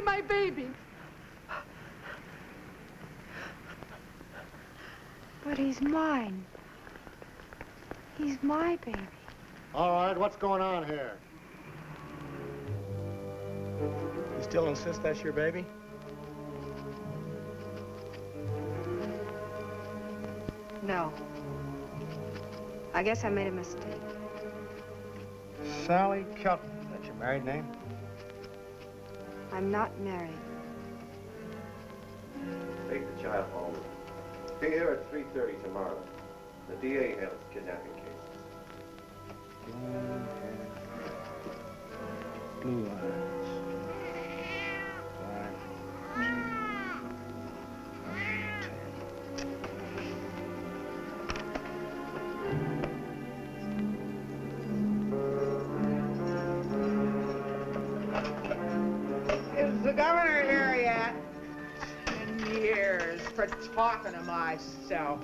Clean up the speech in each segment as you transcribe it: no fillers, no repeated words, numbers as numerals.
my baby. But he's mine. He's my baby. All right, what's going on here? You still insist that's your baby? No. I guess I made a mistake. Sally Kelton. That's your married name? I'm not married. Take the child home. Be here at 3:30 tomorrow. The DA handles kidnapping cases. Blue eyes. Is the governor here yet? 10 years for talking to myself.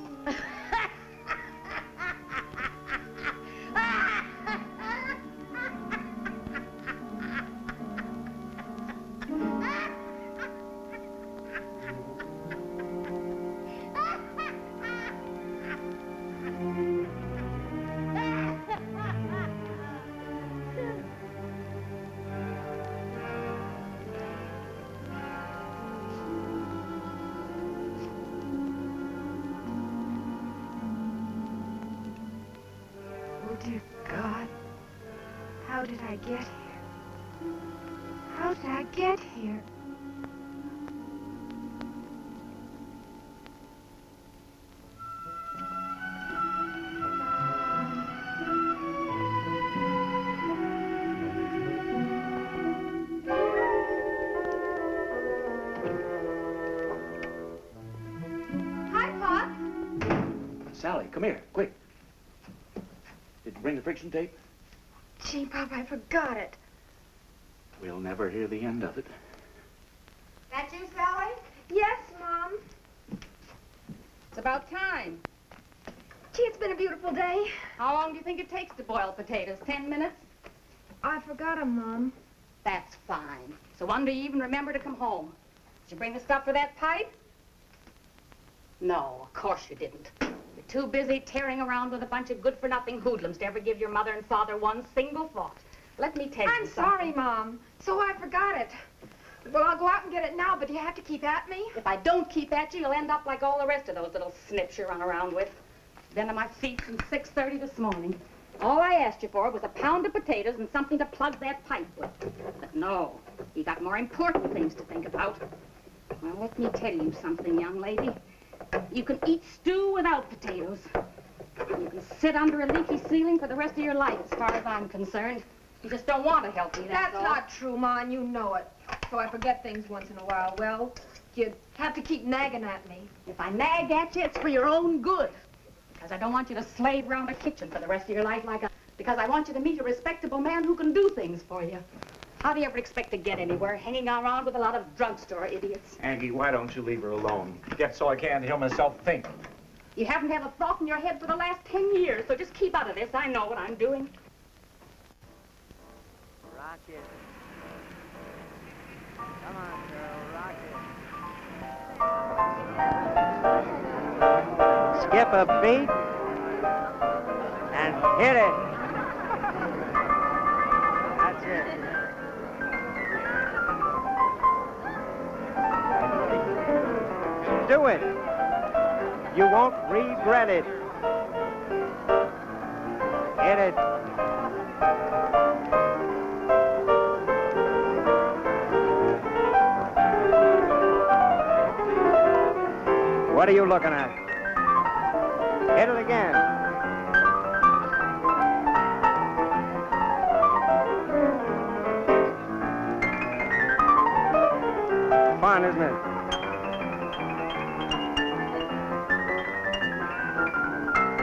Oh, dear God. How did I get here? How did I get here? Hi, Pop. Sally, come here, quick. Did you bring the friction tape? Gee, Pop, I forgot it. We'll never hear the end of it. That you, Sally? Yes, Mom. It's about time. Gee, it's been a beautiful day. How long do you think it takes to boil potatoes? 10 minutes? I forgot 'em, Mom. That's fine. So wonder you even remember to come home. Did you bring the stuff for that pipe? No, of course you didn't. You're too busy tearing around with a bunch of good-for-nothing hoodlums to ever give your mother and father one single thought. Let me tell you I'm something. sorry, Mom. So I forgot it. Well, I'll go out and get it now, but you have to keep at me. If I don't keep at you, you'll end up like all the rest of those little snips you run around with. Been on my feet since 6:30 this morning. All I asked you for was a pound of potatoes and something to plug that pipe with. But no, you got more important things to think about. Well, let me tell you something, young lady. You can eat stew without potatoes. You can sit under a leaky ceiling for the rest of your life, as far as I'm concerned. You just don't want to help me, that's all. That's not true, Ma, and you know it. So I forget things once in a while. Well, you'd have to keep nagging at me. If I nag at you, it's for your own good. Because I don't want you to slave around a kitchen for the rest of your life because I want you to meet a respectable man who can do things for you. How do you ever expect to get anywhere hanging around with a lot of drugstore idiots? Aggie, why don't you leave her alone? Just so I can hear myself think. You haven't had a thought in your head for the last 10 years, so just keep out of this. I know what I'm doing. Rock it. Come on, girl, rock it. Skip a beat and hit it. That's it. Do it. You won't regret it. Hit it. What are you looking at? Hit it again. Fun, isn't it?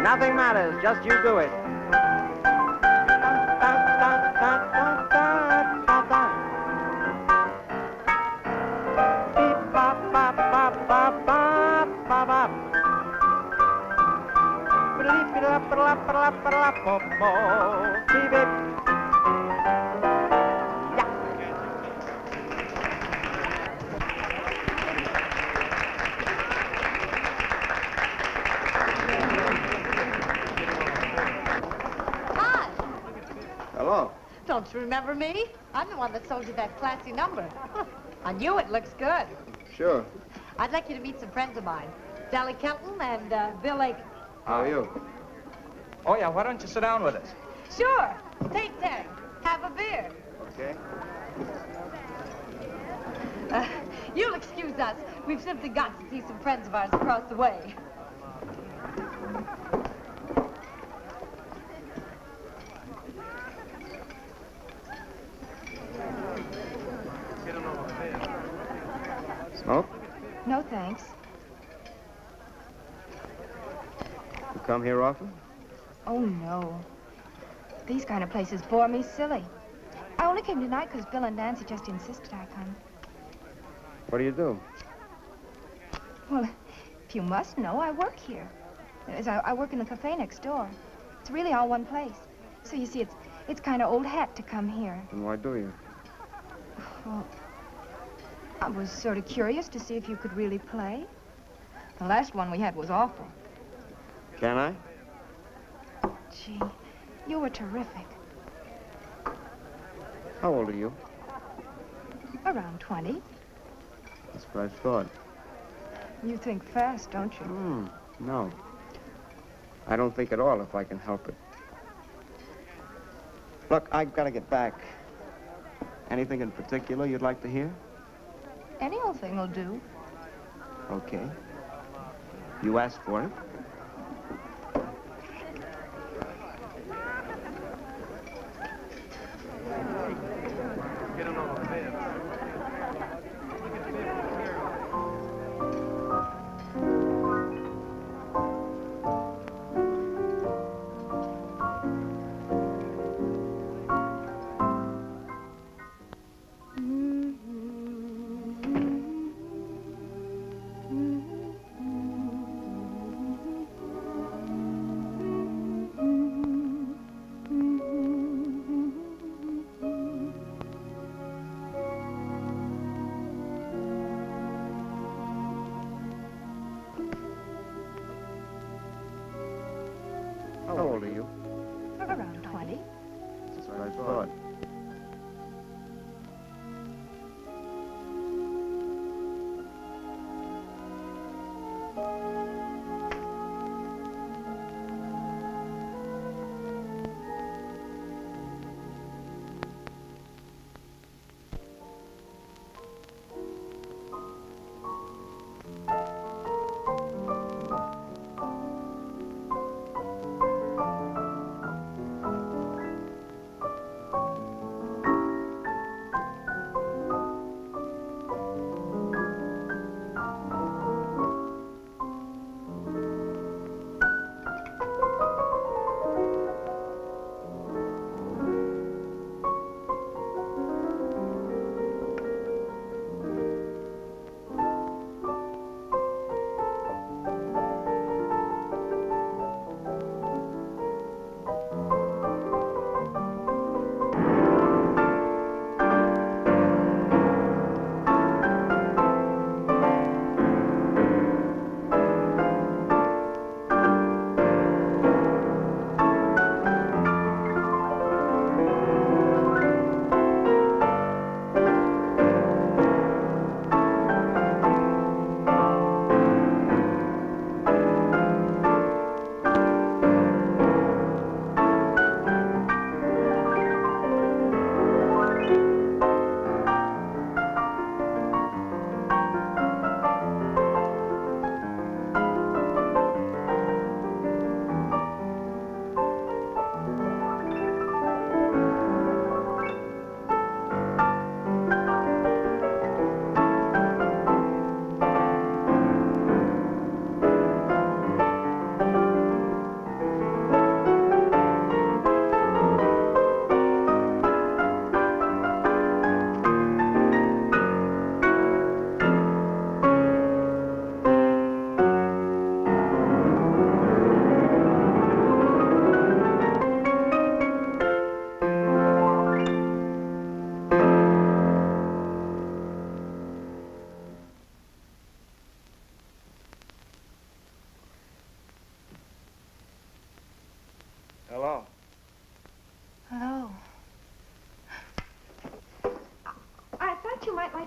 Nothing matters, just you do it. Don't you remember me? I'm the one that sold you that classy number. On you, it looks good. Sure. I'd like you to meet some friends of mine. Sally Kelton and Bill Aiken. How are you? Oh, yeah, why don't you sit down with us? Sure. Take 10. Have a beer. Okay. You'll excuse us. We've simply got to see some friends of ours across the way. Smoke? No, thanks. You come here often? Oh, no. These kind of places bore me silly. I only came tonight because Bill and Nancy just insisted I come. What do you do? Well, if you must know, I work here. I work in the cafe next door. It's really all one place. So you see, it's kind of old hat to come here. And why do you? Well, I was sort of curious to see if you could really play. The last one we had was awful. Can I? Gee, you were terrific. How old are you? Around 20. That's what I thought. You think fast, don't you? No. I don't think at all if I can help it. Look, I've got to get back. Anything in particular you'd like to hear? Any old thing will do. Okay. You asked for it. How old are you? Around 20. That's what I thought.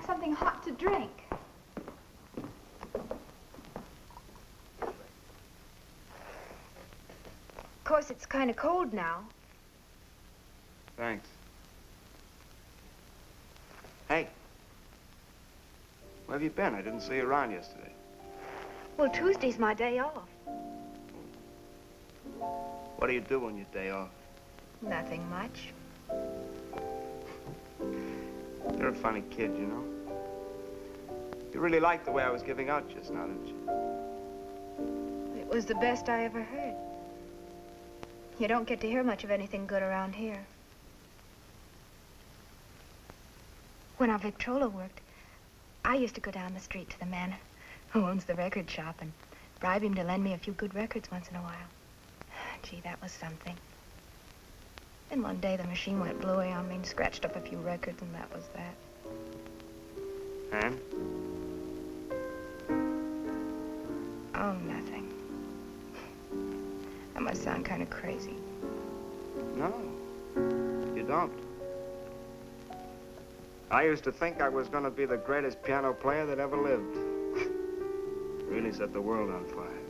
something hot to drink. Of course, it's kind of cold now. Thanks. Hey. Where have you been? I didn't see you around yesterday. Well, Tuesday's my day off. What do you do on your day off? Nothing much. You're a funny kid, you know. You really liked the way I was giving out just now, didn't you? It was the best I ever heard. You don't get to hear much of anything good around here. When our Victrola worked, I used to go down the street to the man who owns the record shop and bribe him to lend me a few good records once in a while. Gee, that was something. Then one day the machine went blue-y on me and scratched up a few records, and that was that. And? Oh, nothing. I must sound kind of crazy. No, you don't. I used to think I was going to be the greatest piano player that ever lived. Really set the world on fire.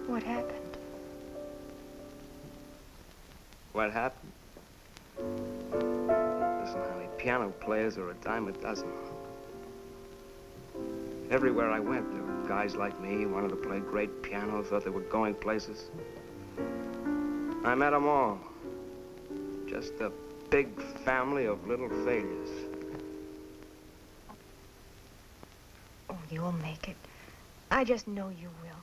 What happened? What happened? Listen, honey, piano players are a dime a dozen. Everywhere I went, there were guys like me who wanted to play great piano, thought they were going places. I met them all. Just a big family of little failures. Oh, you'll make it. I just know you will.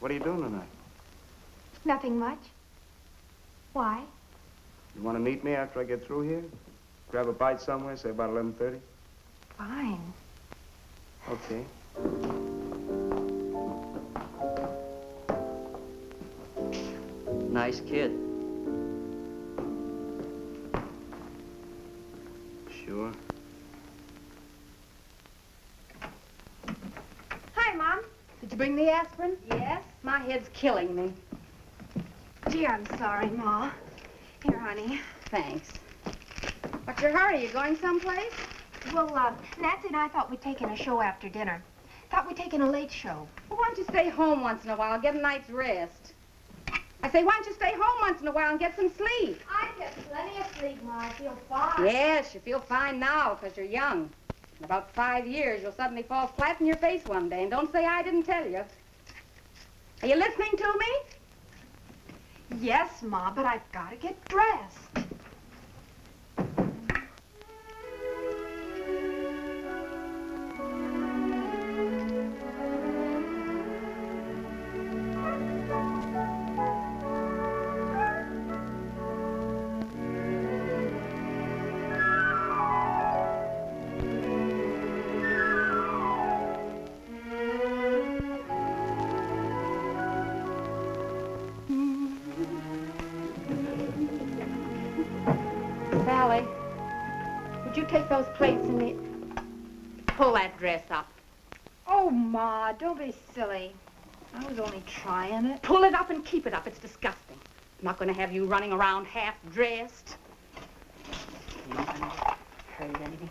What are you doing tonight? Nothing much. Why? You want to meet me after I get through here? Grab a bite somewhere, say about 11:30? Fine. Okay. Nice kid. Sure. Hi, Mom. Did you bring the aspirin? Yes, my head's killing me. Gee, I'm sorry, Ma. Here, honey. Thanks. What's your hurry? You going someplace? Well, Nancy and I thought we'd taken a show after dinner. Thought we'd taken a late show. Well, why don't you stay home once in a while and get a night's rest? I say, why don't you stay home once in a while and get some sleep? I get plenty of sleep, Ma. I feel fine. Yes, you feel fine now because you're young. In about 5 years, you'll suddenly fall flat in your face one day, and don't say I didn't tell you. Are you listening to me? Yes, Ma, but I've got to get dressed. Sally, would you take those plates and pull that dress up? Oh, Ma, don't be silly. I was only trying it. Pull it up and keep it up. It's disgusting. I'm not going to have you running around half-dressed. You're not going to hurt anything.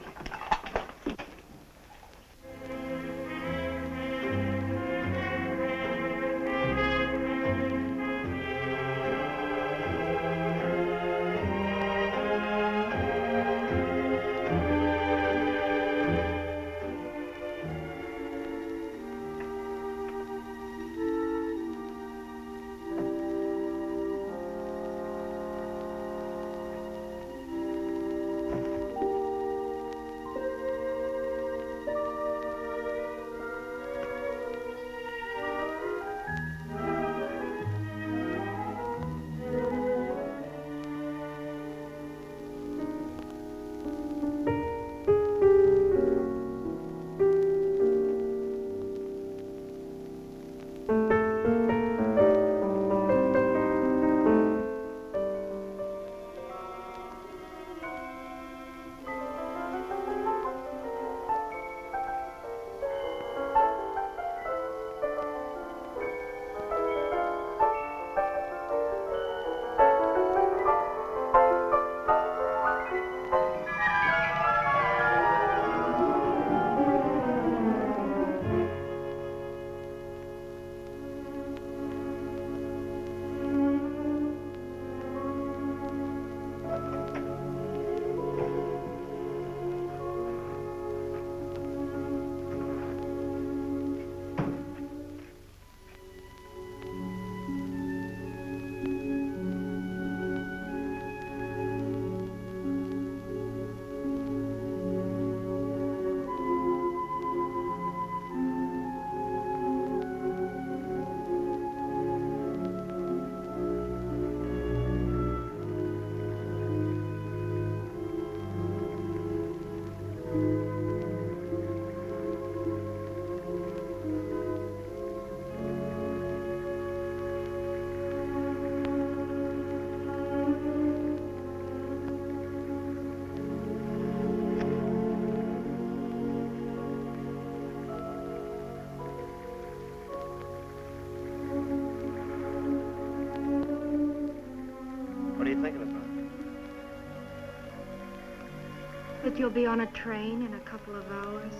But you'll be on a train in a couple of hours,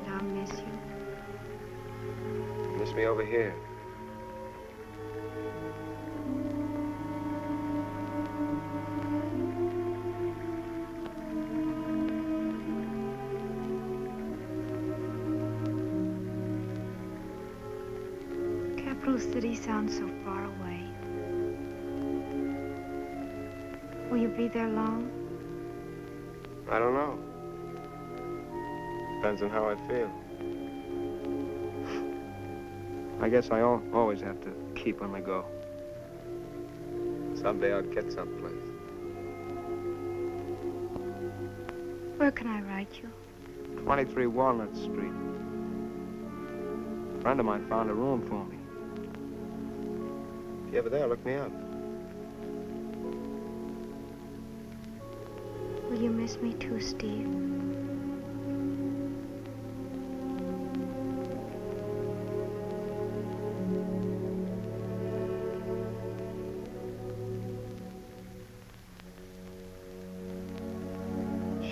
and I'll miss you. Miss me over here. Capital City sounds so far away. Will you be there long? I don't know. Depends on how I feel. I guess I always have to keep on the go. Someday I'll get someplace. Where can I write you? 23 Walnut Street. A friend of mine found a room for me. If you're ever there, look me up. Will you miss me too, Steve?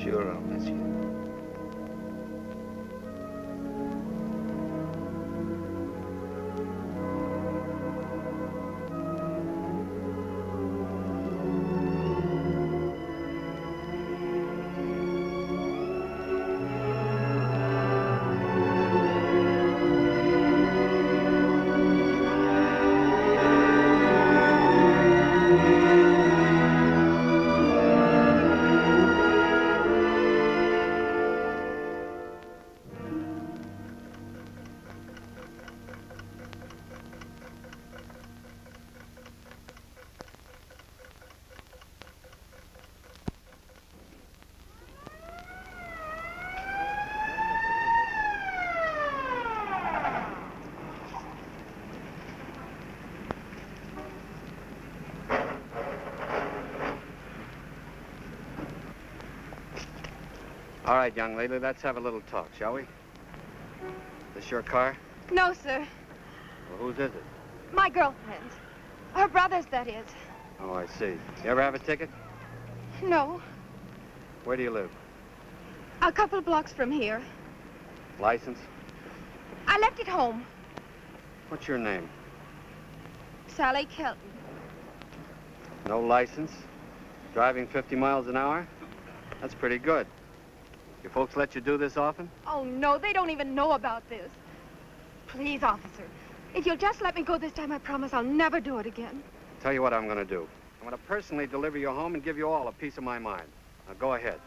Sure, I'll miss you. All right, young lady, let's have a little talk, shall we? This your car? No, sir. Well, whose is it? My girlfriend's. Her brother's, that is. Oh, I see. You ever have a ticket? No. Where do you live? A couple blocks from here. License? I left it home. What's your name? Sally Kelton. No license? Driving 50 miles an hour? That's pretty good. Your folks let you do this often? Oh, no, they don't even know about this. Please, officer, if you'll just let me go this time, I promise I'll never do it again. Tell you what I'm going to do. I'm going to personally deliver you home and give you all a piece of my mind. Now, go ahead.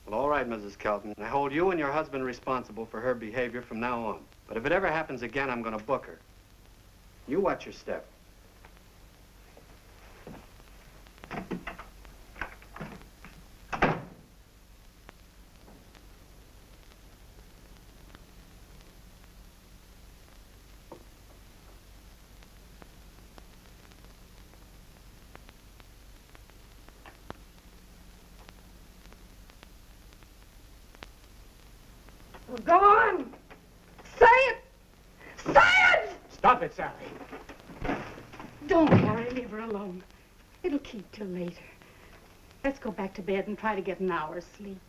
Well, all right, Mrs. Kelton. I hold you and your husband responsible for her behavior from now on. But if it ever happens again, I'm going to book her. You watch your step. Well, go on. Say it. Say it! Stop it, Sally. Don't, Harry. Leave her alone. It'll keep till later. Let's go back to bed and try to get an hour's sleep.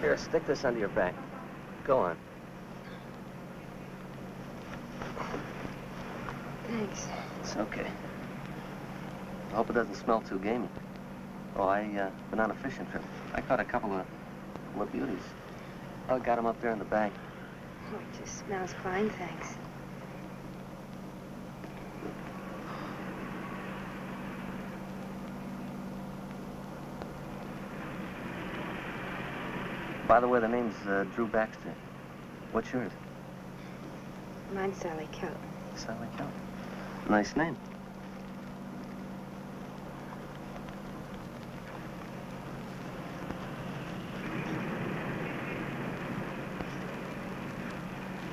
Here, stick this under your back. Go on. Thanks. It's okay. I hope it doesn't smell too gamey. Oh, been on a fishing trip. I caught a couple of beauties. I got them up there in the bank. Oh, it just smells fine, thanks. By the way, the name's Drew Baxter. What's yours? Mine's Sally Kelly. Sally Kelly. Nice name.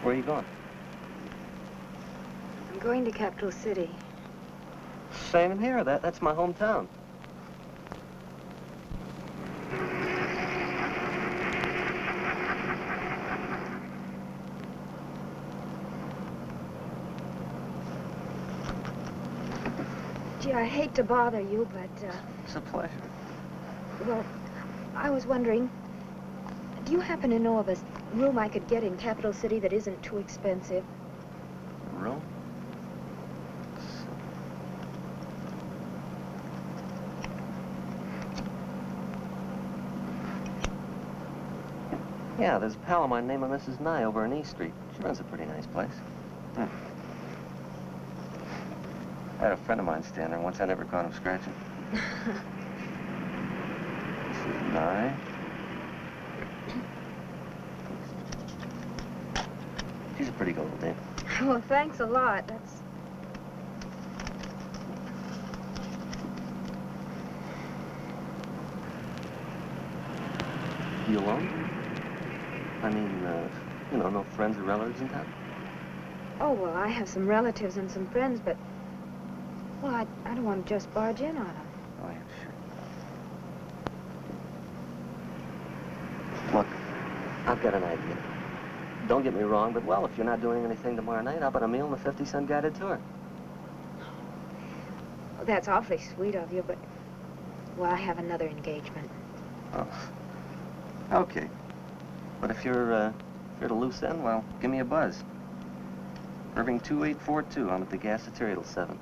Where are you going? I'm going to Capital City. Same here. That's my hometown. Gee, I hate to bother you, but, It's a pleasure. well, I was wondering, do you happen to know of a room I could get in Capital City that isn't too expensive? Room? Yeah, there's a pal of mine named Mrs. Nye over on E Street. She runs a pretty nice place. I had a friend of mine stand there once. I never caught him scratching. Mrs. Nye. She's a pretty good little dame. Well, thanks a lot. That's... You alone? I mean, you know, no friends or relatives in town? Oh, well, I have some relatives and some friends, but... Well, I don't want to just barge in on them. Oh, yeah, sure. Look, I've got an idea. Don't get me wrong, but, well, if you're not doing anything tomorrow night, how about a meal and a 50-cent guided tour? Well, that's awfully sweet of you, but... Well, I have another engagement. Oh. Okay. But if you're at a loose end, well, give me a buzz. Irving 2842. I'm at the gaseteria till 7.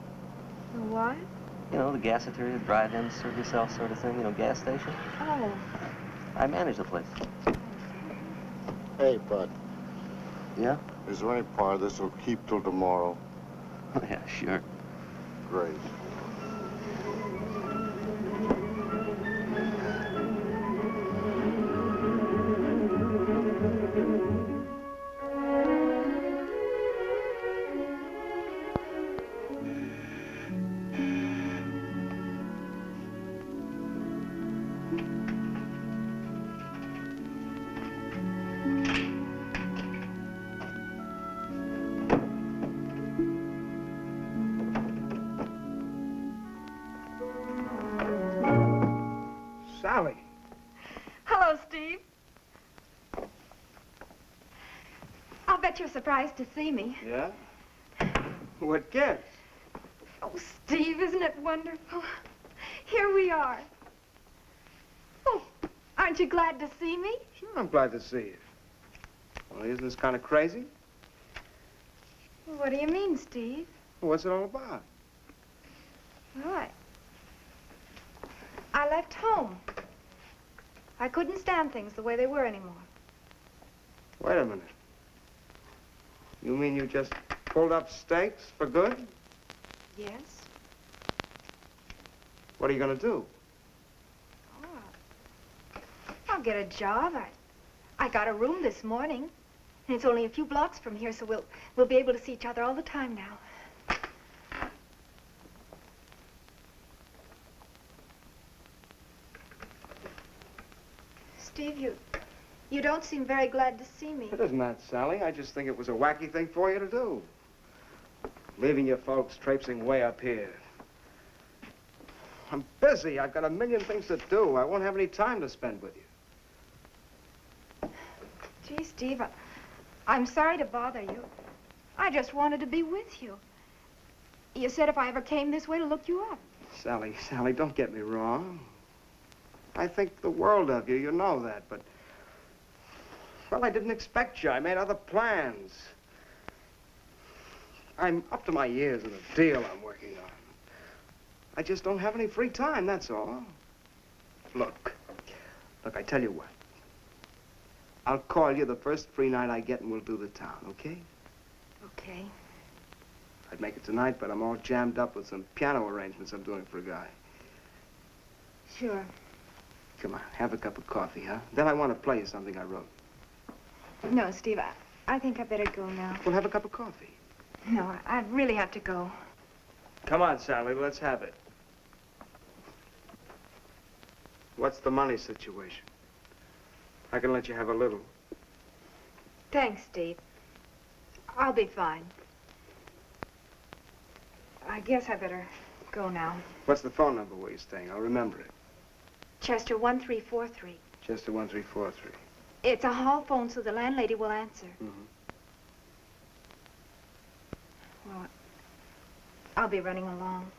What? You know, the gaseteria, drive-in, serve yourself sort of thing, you know, gas station. Oh. I manage the place. Hey, Bud, Yeah? is there any part of this will keep till tomorrow? Yeah, sure. Great. Sally. Hello, Steve. I'll bet you're surprised to see me. Yeah? What gives? Oh, Steve, isn't it wonderful? Here we are. Oh, aren't you glad to see me? Sure, I'm glad to see you. Well, isn't this kind of crazy? What do you mean, Steve? Well, what's it all about? Well, I left home. I couldn't stand things the way they were anymore. Wait a minute. You mean you just pulled up stakes for good? Yes? What are you going to do? Oh, I'll get a job. I got a room this morning. And it's only a few blocks from here, so we'll be able to see each other all the time now. Steve, you don't seem very glad to see me. It isn't that, Sally. I just think it was a wacky thing for you to do. Leaving your folks traipsing way up here. I'm busy. I've got a million things to do. I won't have any time to spend with you. Gee, Steve, I'm sorry to bother you. I just wanted to be with you. You said if I ever came this way to look you up. Sally, don't get me wrong. I think the world of you, you know that, but Well, I didn't expect you. I made other plans. I'm up to my ears in a deal I'm working on. I just don't have any free time, that's all. Look, I tell you what. I'll call you the first free night I get and we'll do the town, okay? Okay. I'd make it tonight, but I'm all jammed up with some piano arrangements I'm doing for a guy. Sure. Come on, have a cup of coffee, huh? Then I want to play you something I wrote. No, Steve, I think I better go now. We'll have a cup of coffee. No, I really have to go. Come on, Sally, let's have it. What's the money situation? I can let you have a little. Thanks, Steve. I'll be fine. I guess I better go now. What's the phone number where you're staying? I'll remember it. Chester 1343. Chester 1343. It's a hall phone, so the landlady will answer. Well, I'll be running along.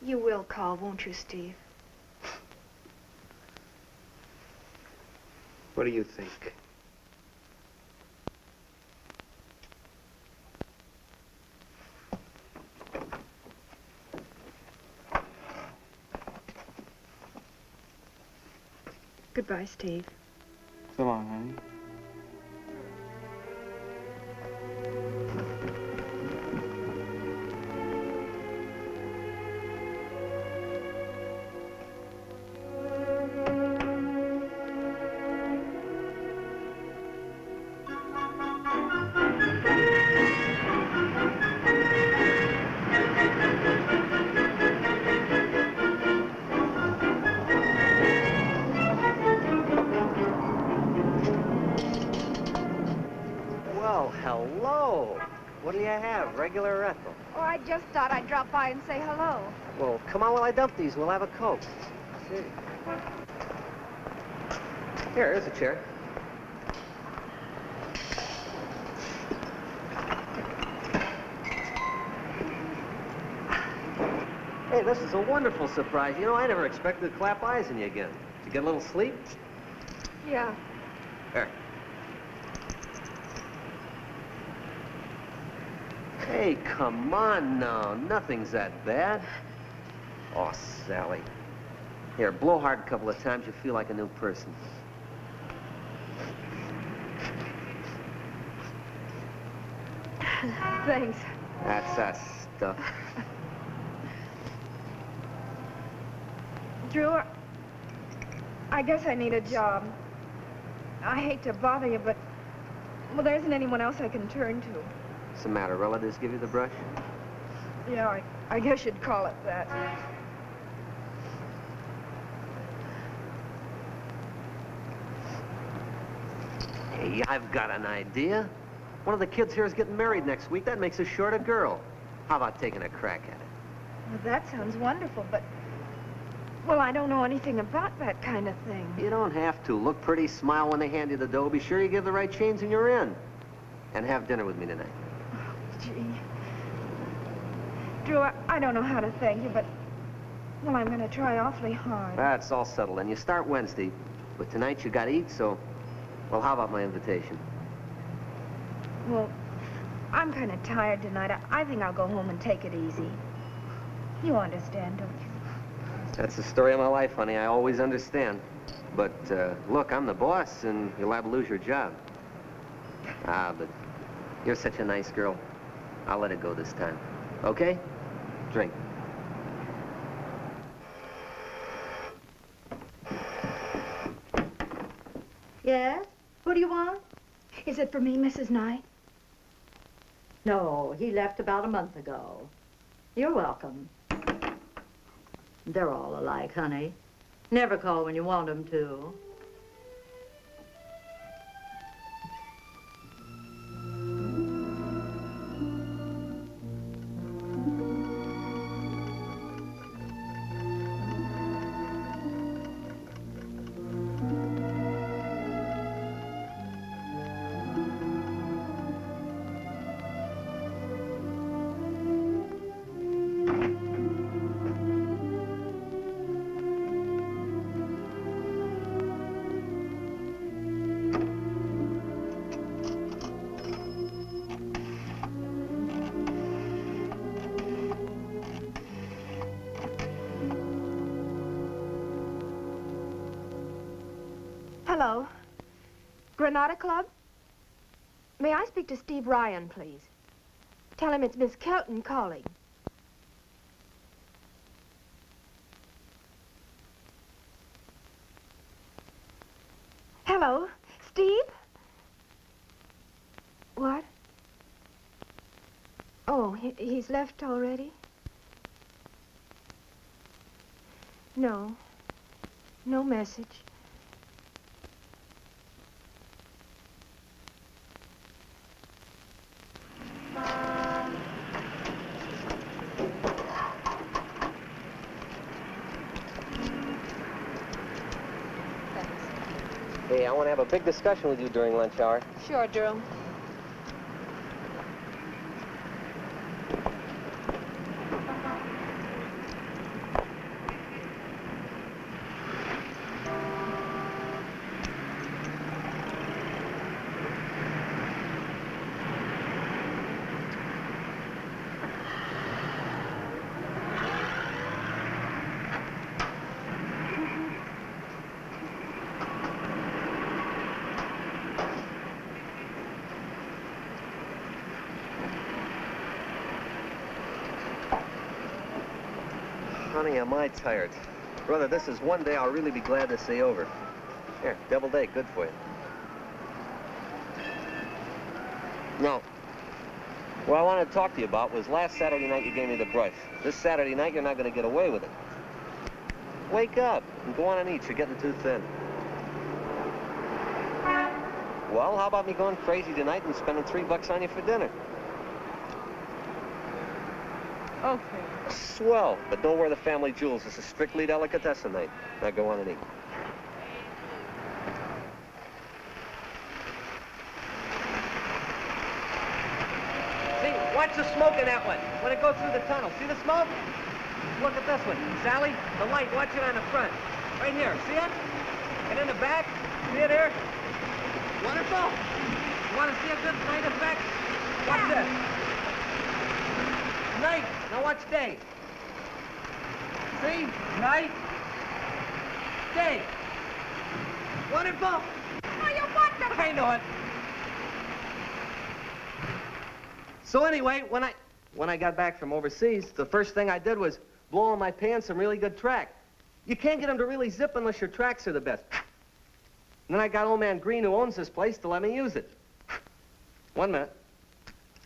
You will call, won't you, Steve? What do you think? Goodbye, Steve. So long, honey. Well, hello. What do you have, regular or Ethel? Oh, I just thought I'd drop by and say hello. Well, come on while I dump these. We'll have a Coke. See. Here's a chair. Hey, this is a wonderful surprise. You know, I never expected to clap eyes on you again. Did you get a little sleep? Yeah. There. Hey, come on now. Nothing's that bad. Oh, Sally. Here, blow hard a couple of times. You feel like a new person. Thanks. That's that stuff. Drew, I guess I need a job. I hate to bother you, but, well, there isn't anyone else I can turn to. What's the matter? Relatives give you the brush? Yeah, I guess you'd call it that. Hey, I've got an idea. One of the kids here is getting married next week. That makes us short a girl. How about taking a crack at it? Well, that sounds wonderful, but, well, I don't know anything about that kind of thing. You don't have to. Look pretty, smile when they hand you the dough. Be sure you give the right change and you're in. And have dinner with me tonight. Gee. Drew, I don't know how to thank you, but, well, I'm going to try awfully hard. That's all settled. And you start Wednesday. But tonight you got to eat, so, well, how about my invitation? Well, I'm kind of tired tonight. I think I'll go home and take it easy. You understand, don't you? That's the story of my life, honey. I always understand. But, look, I'm the boss, and you'll liable to lose your job. Ah, but you're such a nice girl. I'll let it go this time. Okay? Drink. Yes? What do you want? Is it for me, Mrs. Nye? No, he left about a month ago. You're welcome. They're all alike, honey. Never call when you want them to. Hello. Granada Club? May I speak to Steve Ryan, please? Tell him it's Miss Kelton calling. Hello, Steve? What? Oh, he's left already? No. No message. Hey, I want to have a big discussion with you during lunch hour. Sure, Drew. Honey, am I tired. Brother, this is one day I'll really be glad to see over. Here, deviled egg, good for you. No. What I wanted to talk to you about was last Saturday night you gave me the brush. This Saturday night you're not going to get away with it. Wake up and go on and eat. You're getting too thin. Well, how about me going crazy tonight and spending $3 on you for dinner? Okay. Swell, but don't wear the family jewels. This is strictly delicatessen night. Now go on and eat. See, watch the smoke in that one when it goes through the tunnel. See the smoke? Look at this one. Sally, the light, watch it on the front. Right here, see it? And in the back, see it here? Wonderful. You want to see a good night effect? Watch this. Night. Now watch day. See? Night. Day. Wonderful. Oh, you're wonderful. I know it. So anyway, when I got back from overseas, the first thing I did was blow on my pants some really good track. You can't get them to really zip unless your tracks are the best. And then I got old man Green, who owns this place, to let me use it. 1 minute.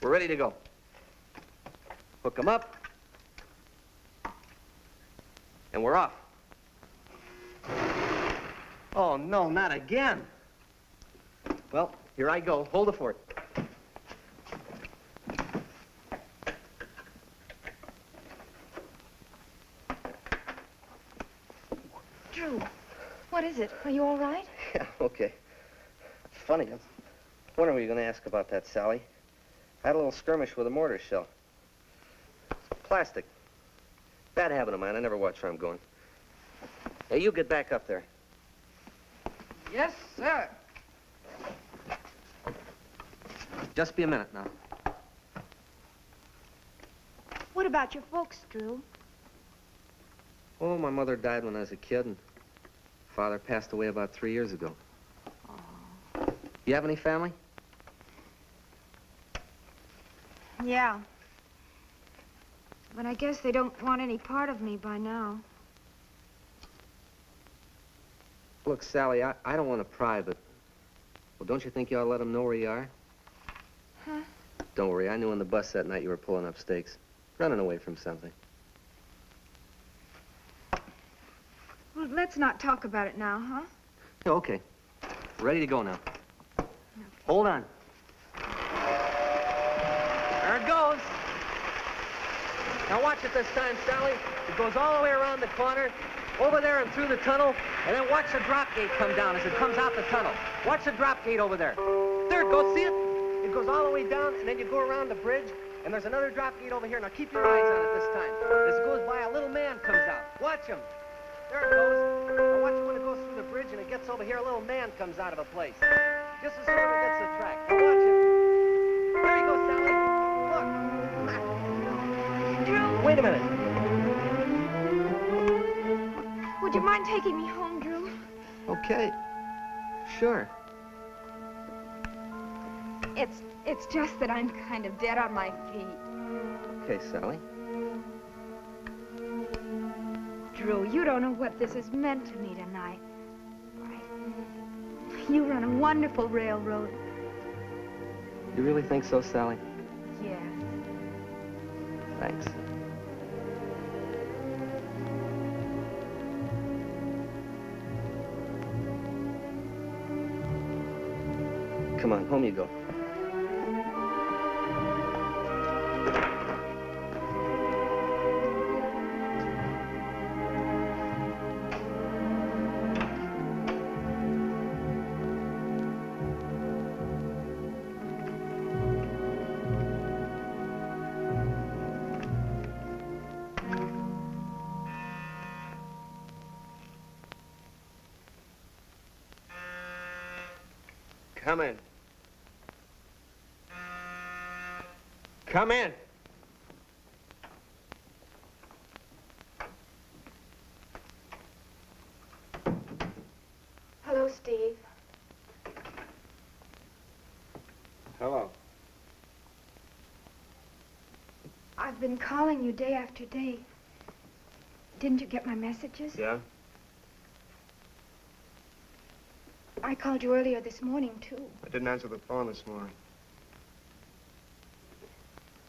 We're ready to go. Hook them up. And we're off. Oh, no, not again. Well, here I go. Hold the fort. Drew, what is it? Are you all right? Yeah, okay. Funny. I was wondering what you were going to ask about that, Sally. I had a little skirmish with a mortar shell. Plastic. Bad habit of mine. I never watch where I'm going. Hey, you get back up there. Yes, sir. Just be a minute now. What about your folks, Drew? Oh, my mother died when I was a kid, and father passed away about 3 years ago. Oh. You have any family? Yeah. But I guess they don't want any part of me by now. Look, Sally, I don't want to pry, but... Well, don't you think you ought to let them know where you are? Huh? Don't worry, I knew on the bus that night you were pulling up stakes. Running away from something. Well, let's not talk about it now, huh? Yeah, okay. Ready to go now. Hold on. There it goes. Now watch it this time, Sally. It goes all the way around the corner, over there and through the tunnel, and then watch the drop gate come down as it comes out the tunnel. Watch the drop gate over there. There it goes, see it? It goes all the way down, and then you go around the bridge, and there's another drop gate over here. Now keep your eyes on it this time. As it goes by, a little man comes out. Watch him. There it goes. Now watch it when it goes through the bridge and it gets over here, a little man comes out of a place. Just as soon as it gets the track. Now watch it. There he goes, Sally. Look. Drew! Wait a minute. Would you mind taking me home, Drew? Okay. Sure. It's just that I'm kind of dead on my feet. Okay, Sally. Drew, you don't know what this has meant to me tonight. Why, you run a wonderful railroad. You really think so, Sally? Yes. Thanks. Come on, home you go. Come in. Come in. Hello, Steve. Hello. I've been calling you day after day. Didn't you get my messages? Yeah? I called you earlier this morning, too. I didn't answer the phone this morning.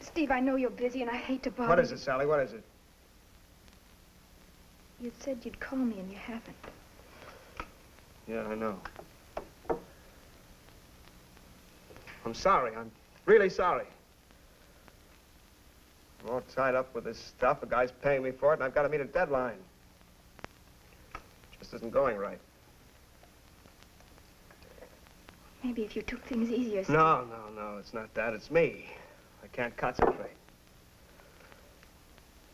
Steve, I know you're busy, and I hate to bother you. What is it, Sally? What is it? You said you'd call me, and you haven't. Yeah, I know. I'm sorry. I'm really sorry. I'm all tied up with this stuff. A guy's paying me for it, and I've got to meet a deadline. Just isn't going right. Maybe if you took things easier, Steve. No, it's not that. It's me. I can't concentrate.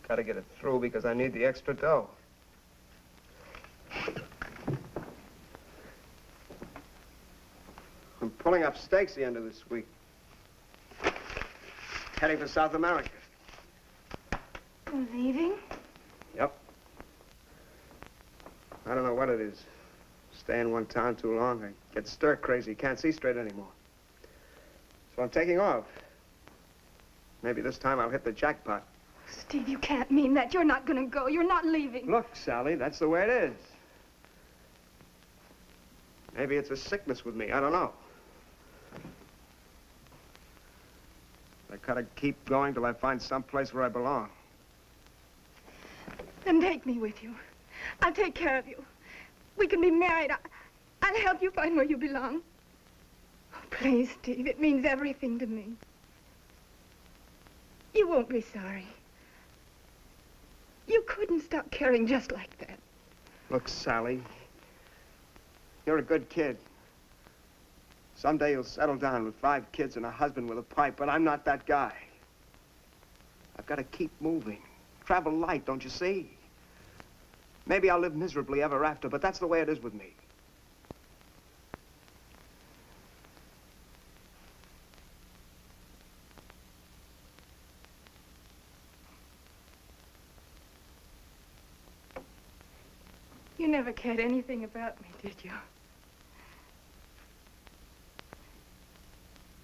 Got to get it through because I need the extra dough. I'm pulling up stakes the end of this week. Heading for South America. You're leaving? Yep. I don't know what it is. Stay in one town too long, I get stir crazy. Can't see straight anymore. So I'm taking off. Maybe this time I'll hit the jackpot. Steve, you can't mean that. You're not going to go. You're not leaving. Look, Sally, that's the way it is. Maybe it's a sickness with me. I don't know. I gotta keep going till I find some place where I belong. Then take me with you. I'll take care of you. We can be married. I'll help you find where you belong. Oh, please, Steve, it means everything to me. You won't be sorry. You couldn't stop caring just like that. Look, Sally, you're a good kid. Someday you'll settle down with 5 kids and a husband with a pipe, but I'm not that guy. I've got to keep moving. Travel light, don't you see? Maybe I'll live miserably ever after, but that's the way it is with me. You never cared anything about me, did you?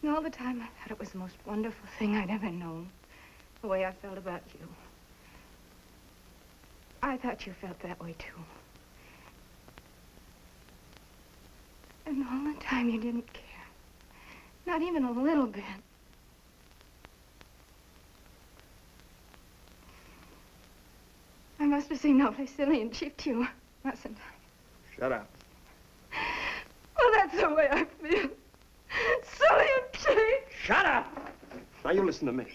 And all the time, I thought it was the most wonderful thing I'd ever known, the way I felt about you. I thought you felt that way, too. And all the time, you didn't care. Not even a little bit. I must have seemed awfully silly and cheap to you, mustn't I? Shut up. Well, that's the way I feel. Silly and cheap. Shut up! Now you listen to me.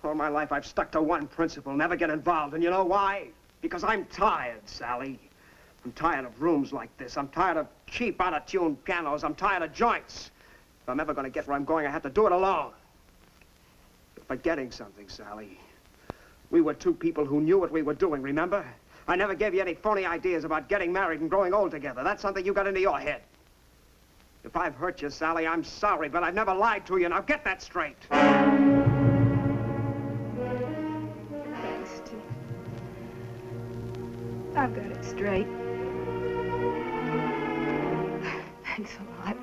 All my life I've stuck to one principle, never get involved. And you know why? Because I'm tired, Sally. I'm tired of rooms like this. I'm tired of cheap, out-of-tune pianos. I'm tired of joints. If I'm ever going to get where I'm going, I have to do it alone. You're forgetting something, Sally. We were 2 people who knew what we were doing, remember? I never gave you any phony ideas about getting married and growing old together. That's something you got into your head. If I've hurt you, Sally, I'm sorry, but I've never lied to you. Now get that straight. Thanks, Steve. I've got it straight. Thanks a lot.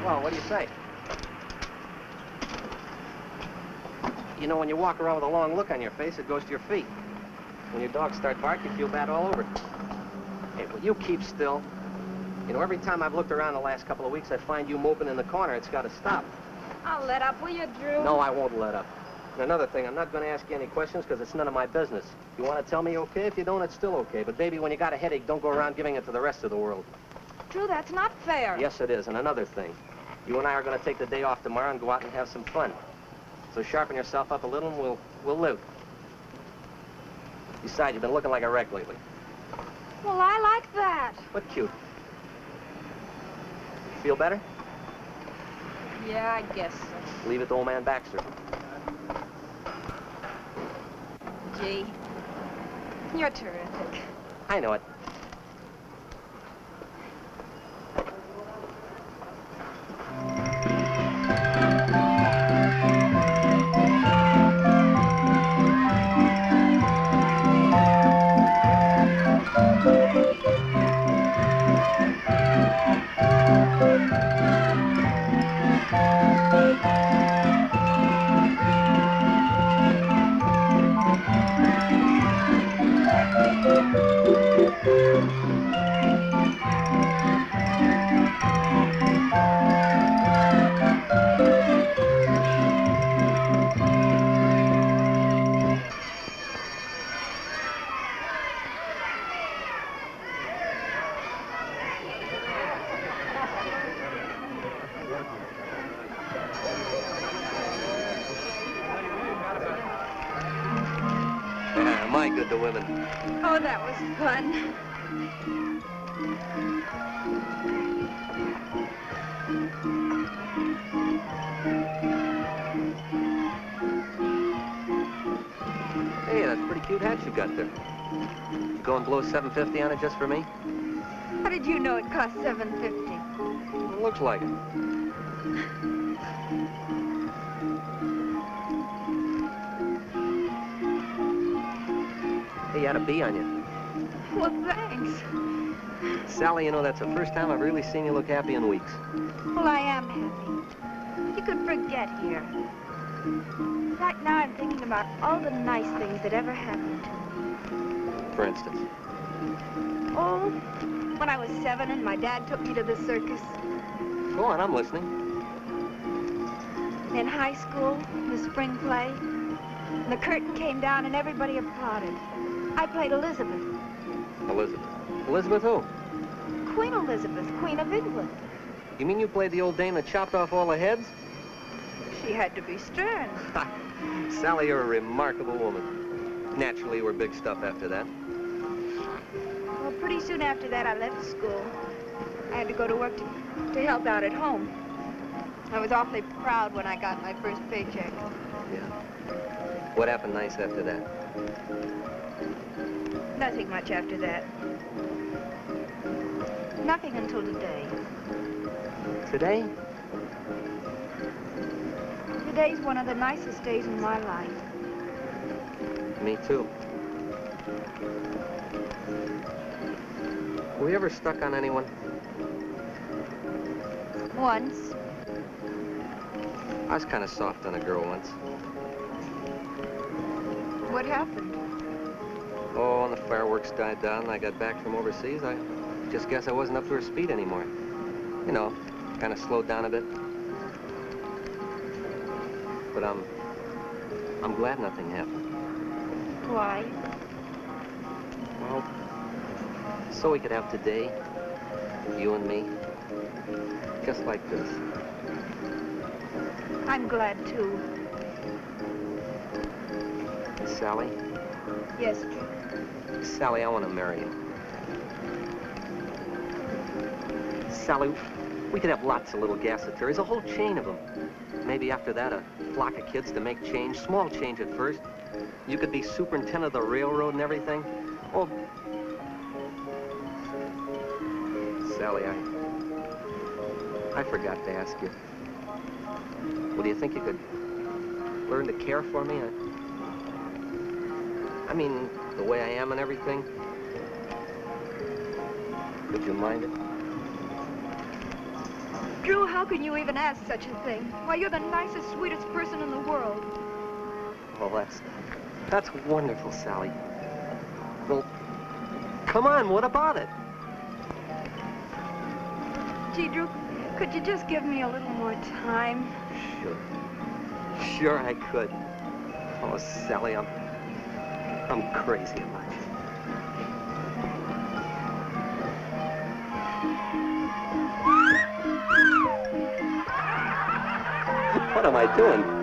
Well, what do you say? You know, when you walk around with a long look on your face, it goes to your feet. When your dogs start barking, you feel bad all over. Hey, will you keep still? You know, every time I've looked around the last couple of weeks, I find you moping in the corner. It's got to stop. I'll let up, will you, Drew? No, I won't let up. And another thing, I'm not going to ask you any questions because it's none of my business. You want to tell me, okay? If you don't, it's still okay. But, baby, when you got a headache, don't go around giving it to the rest of the world. Drew, that's not fair. Yes, it is. And another thing, you and I are going to take the day off tomorrow and go out and have some fun. So sharpen yourself up a little and we'll live. Besides, you've been looking like a wreck lately. Well, I like that. What cute. Feel better? Yeah, I guess so. Leave it to old man Baxter. Gee, you're terrific. I know it. Am I good to women? Oh, that was fun. Hey, that's a pretty cute hat you got there. You go and blow $7.50 on it just for me? How did you know it cost $7.50? It looks like it. Hey, you had a bee on you. Well, thanks. Sally, you know, that's the first time I've really seen you look happy in weeks. Well, I am happy. You could forget here. Right now, I'm thinking about all the nice things that ever happened to me. For instance? Oh, when I was 7 and my dad took me to the circus. Go on, I'm listening. In high school, the spring play, and the curtain came down and everybody applauded. I played Elizabeth. Elizabeth. Elizabeth who? Queen Elizabeth, Queen of England. You mean you played the old dame that chopped off all the heads? She had to be stern. Sally, you're a remarkable woman. Naturally, you were big stuff after that. Well, pretty soon after that, I left school. I had to go to work to help out at home. I was awfully proud when I got my first paycheck. Yeah. What happened nice after that? Nothing much after that. Nothing until today. Today? Today's one of the nicest days in my life. Me too. Were you ever stuck on anyone? Once. I was kind of soft on a girl once. What happened? Oh, when the fireworks died down and I got back from overseas, I just guess I wasn't up to her speed anymore. You know, kind of slowed down a bit. But I'm glad nothing happened. Why? Well, so we could have today, you and me, just like this. I'm glad, too. Sally? Yes, Drew. Sally, I want to marry you. Sally, we could have lots of little gassiteries, a whole chain of them. Maybe after that, a flock of kids to make change, small change at first. You could be superintendent of the railroad and everything. Oh, Sally, I forgot to ask you. Well, do you think you could learn to care for me? I mean, the way I am and everything. Would you mind it? Drew, how can you even ask such a thing? Why, you're the nicest, sweetest person in the world. Well, that's wonderful, Sally. Well, come on, what about it? Gee, Drew, could you just give me a little more time? Sure. Sure I could. Oh, Sally, I'm crazy about you. What am I doing?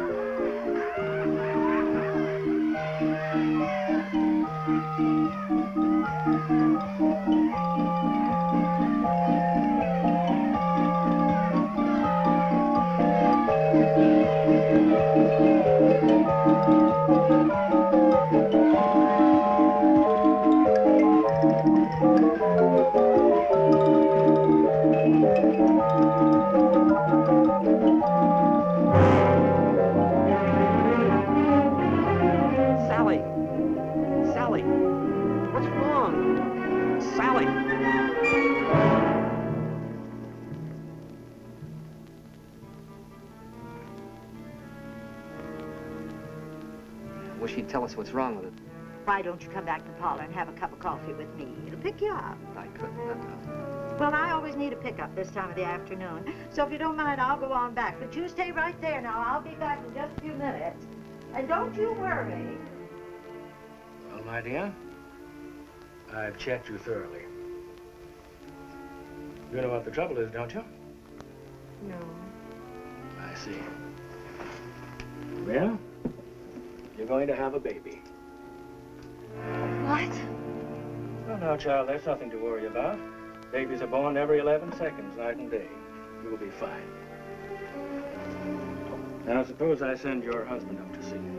Sally, what's wrong? Sally! Wish he'd tell us what's wrong with it. Why don't you come back to the parlor and have a cup of coffee with me? It'll pick you up. I couldn't. Well, I always need a pickup this time of the afternoon. So if you don't mind, I'll go on back. But you stay right there now. I'll be back in just a few minutes. And don't you worry. Well, my dear, I've checked you thoroughly. You know what the trouble is, don't you? No. I see. Well, you're going to have a baby. What? Well, now, child, that's nothing to worry about. Babies are born every 11 seconds, night and day. You'll be fine. Now, suppose I send your husband up to see you.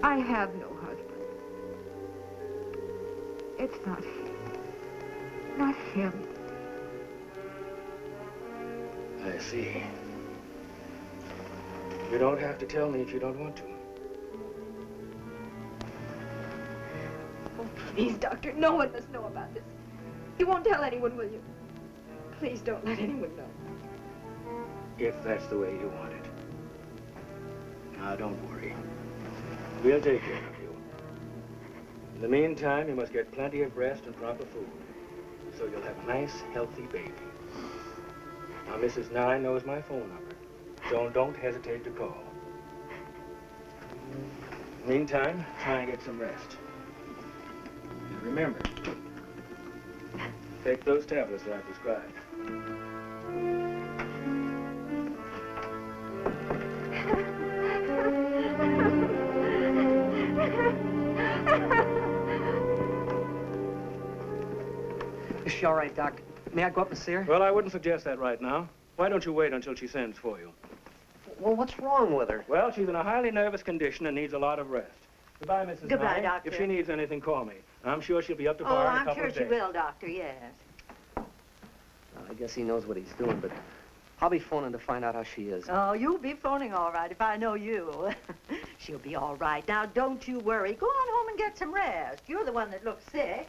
I have no husband. It's not him. I see. You don't have to tell me if you don't want to. Oh, please, Doctor, no one must know about this. You won't tell anyone, will you? Please don't let anyone know. If that's the way you want it. Now, don't worry. We'll take care of you. In the meantime, you must get plenty of rest and proper food, so you'll have a nice, healthy baby. Now, Mrs. Nye knows my phone number, so don't hesitate to call. Meantime, try and get some rest. And remember, take those tablets that I prescribed. she all right, Doc? May I go up and see her? Well, I wouldn't suggest that right now. Why don't you wait until she sends for you? Well, what's wrong with her? Well, she's in a highly nervous condition and needs a lot of rest. Goodbye, Mrs. Goodbye, Nye. Doctor. If she needs anything, call me. I'm sure she'll be up to par in a couple of days. I'm sure she will, Doctor, yes. Well, I guess he knows what he's doing, but I'll be phoning to find out how she is. Oh, you'll be phoning all right if I know you. She'll be all right. Now, don't you worry. Go on home and get some rest. You're the one that looks sick.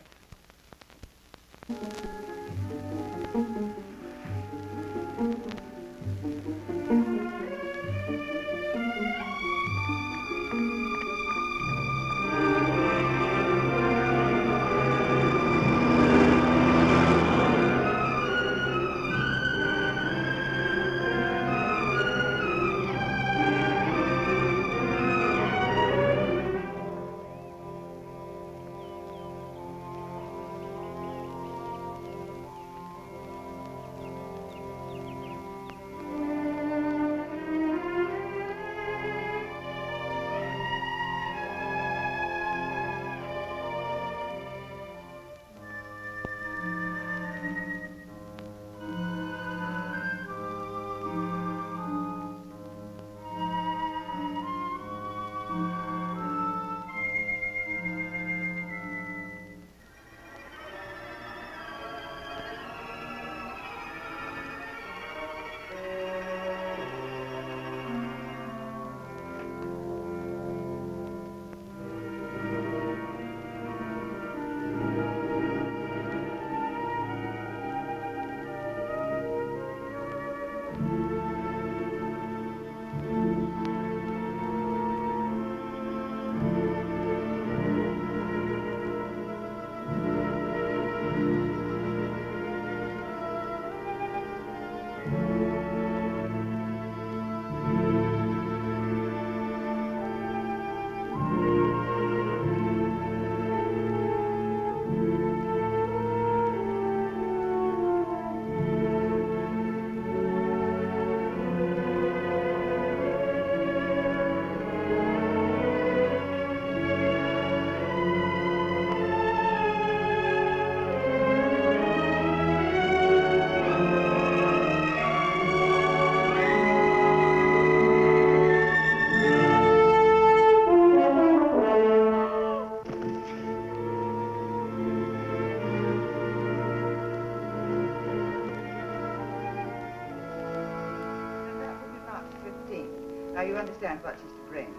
Now you understand what she's to bring.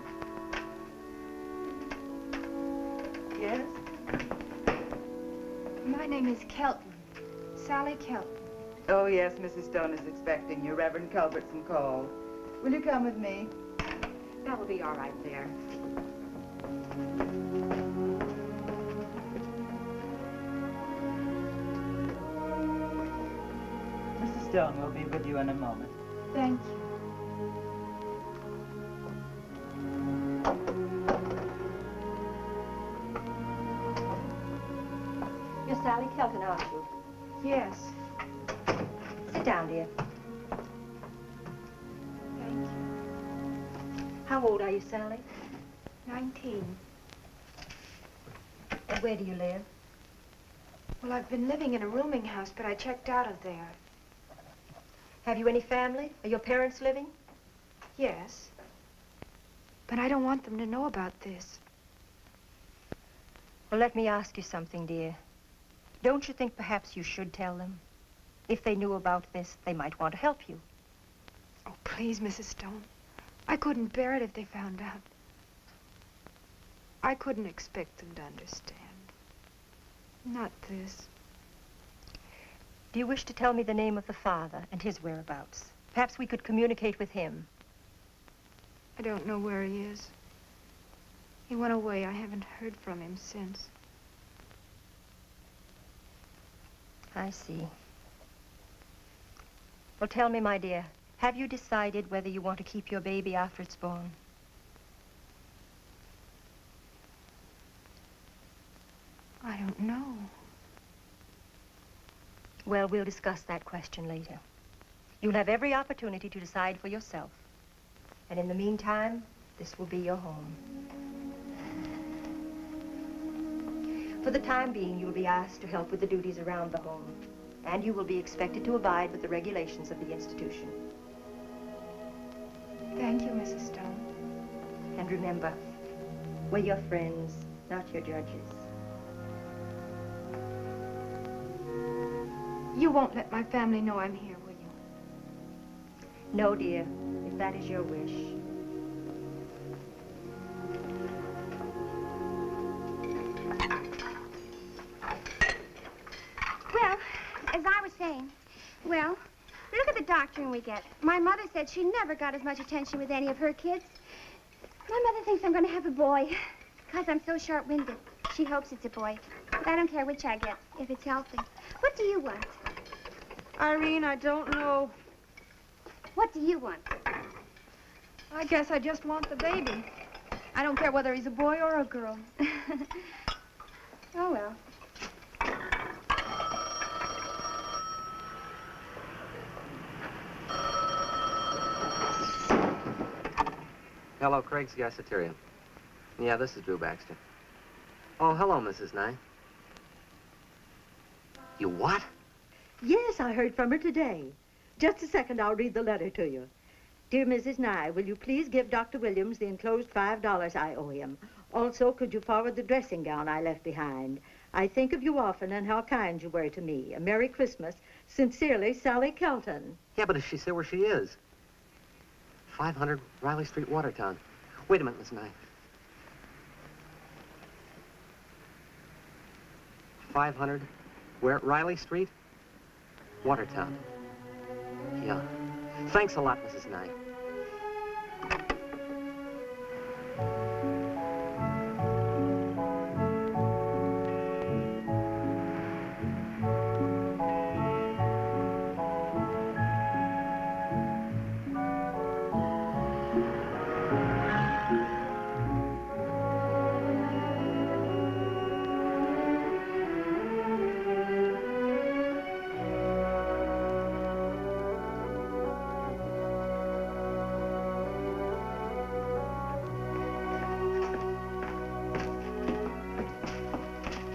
Yes? My name is Kelton. Sally Kelton. Oh, yes, Mrs. Stone is expecting you. Reverend Culbertson called. Will you come with me? That will be all right there. Mrs. Stone will be with you in a moment. Thank you. You're Sally Kelton, aren't you? Yes. Sit down, dear. Thank you. How old are you, Sally? 19. And where do you live? Well, I've been living in a rooming house, but I checked out of there. Have you any family? Are your parents living? Yes. But I don't want them to know about this. Well, let me ask you something, dear. Don't you think perhaps you should tell them? If they knew about this, they might want to help you. Oh, please, Mrs. Stone. I couldn't bear it if they found out. I couldn't expect them to understand. Not this. Do you wish to tell me the name of the father and his whereabouts? Perhaps we could communicate with him. I don't know where he is. He went away. I haven't heard from him since. I see. Well, tell me, my dear, have you decided whether you want to keep your baby after it's born? I don't know. Well, we'll discuss that question later. You'll have every opportunity to decide for yourself. And in the meantime, this will be your home. For the time being, you will be asked to help with the duties around the home, and you will be expected to abide with the regulations of the institution. Thank you, Mrs. Stone. And remember, we're your friends, not your judges. You won't let my family know I'm here, will you? No, dear, if that is your wish. Well, as I was saying, well, look at the doctoring we get. My mother said she never got as much attention with any of her kids. My mother thinks I'm going to have a boy because I'm so short-winded. She hopes it's a boy, but I don't care which I get, if it's healthy. What do you want? Irene, I don't know. What do you want? I guess I just want the baby. I don't care whether he's a boy or a girl. Oh, well. Hello, Craig's Gaceteria. Yeah, this is Drew Baxter. Oh, hello, Mrs. Nye. You what? Yes, I heard from her today. Just a second, I'll read the letter to you. Dear Mrs. Nye, will you please give Dr. Williams the enclosed $5 I owe him? Also, could you forward the dressing gown I left behind? I think of you often and how kind you were to me. A Merry Christmas. Sincerely, Sally Kelton. Yeah, but does she say where she is? 500 Riley Street, Watertown. Wait a minute, Miss Nye. 500, where? Riley Street? Watertown. Yeah. Thanks a lot, Mrs. Nye.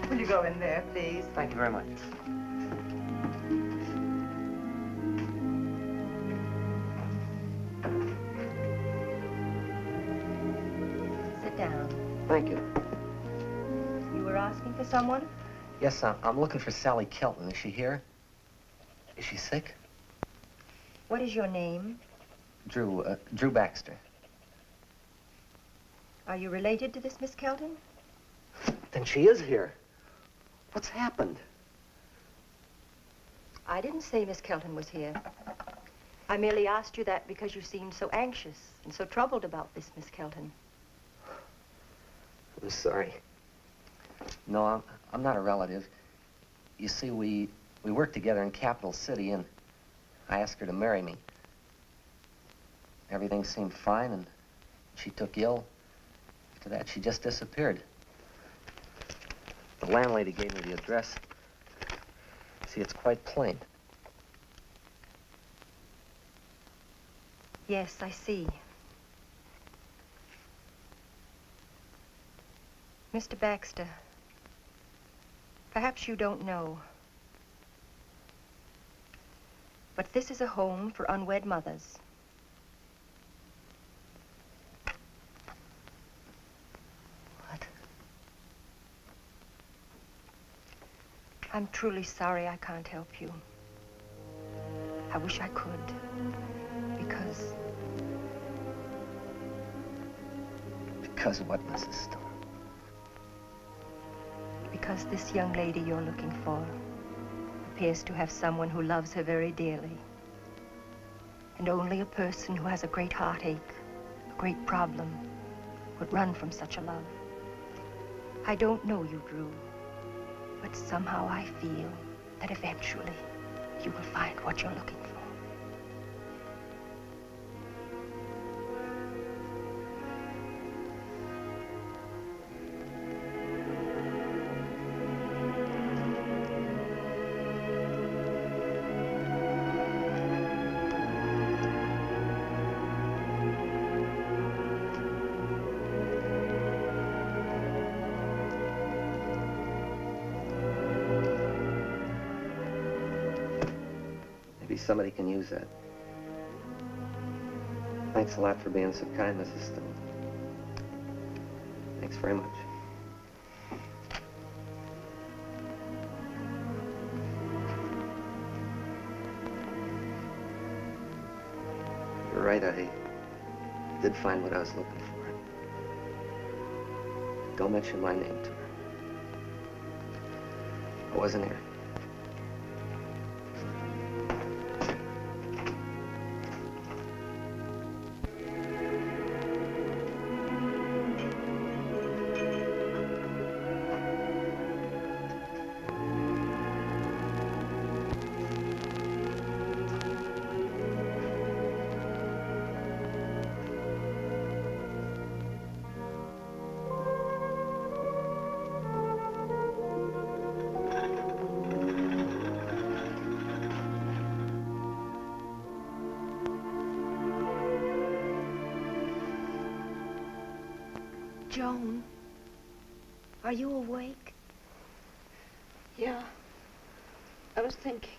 Will you go in there, please? Thank you very much. Sit down. Thank you. You were asking for someone? Yes, I'm looking for Sally Kelton. Is she here? Is she sick? What is your name? Drew Baxter. Are you related to this Miss Kelton? Then she is here. What's happened? I didn't say Miss Kelton was here. I merely asked you that because you seemed so anxious and so troubled about this Miss Kelton. I'm sorry. No, I'm not a relative. You see, we worked together in Capital City, and I asked her to marry me. Everything seemed fine, and she took ill. After that, she just disappeared. The landlady gave me the address. See, it's quite plain. Yes, I see. Mr. Baxter, perhaps you don't know, but this is a home for unwed mothers. What? I'm truly sorry I can't help you. I wish I could, because... Because what, Mrs. Stone? Because this young lady you're looking for appears to have someone who loves her very dearly. And only a person who has a great heartache, a great problem, would run from such a love. I don't know you, Drew, but somehow I feel that eventually you will find what you're looking for. somebody can use that. Thanks a lot for being so kind, Mrs. Stone. Thanks very much. You're right, I did find what I was looking for. Don't mention my name to her. I wasn't here. Joan, are you awake? Yeah. I was thinking.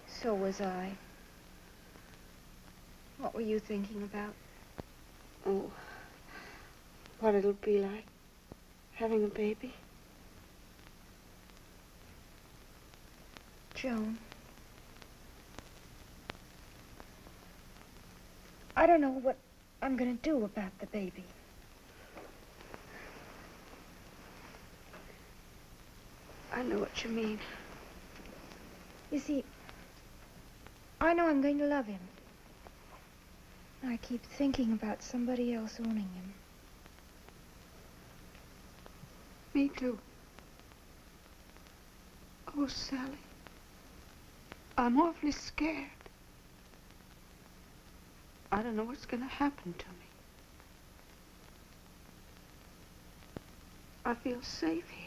So was I. What were you thinking about? Oh, what it'll be like having a baby. Joan, I don't know what I'm gonna do about the baby. I know what you mean. You see, I know I'm going to love him. I keep thinking about somebody else owning him. Me too. Oh, Sally. I'm awfully scared. I don't know what's going to happen to me. I feel safe here.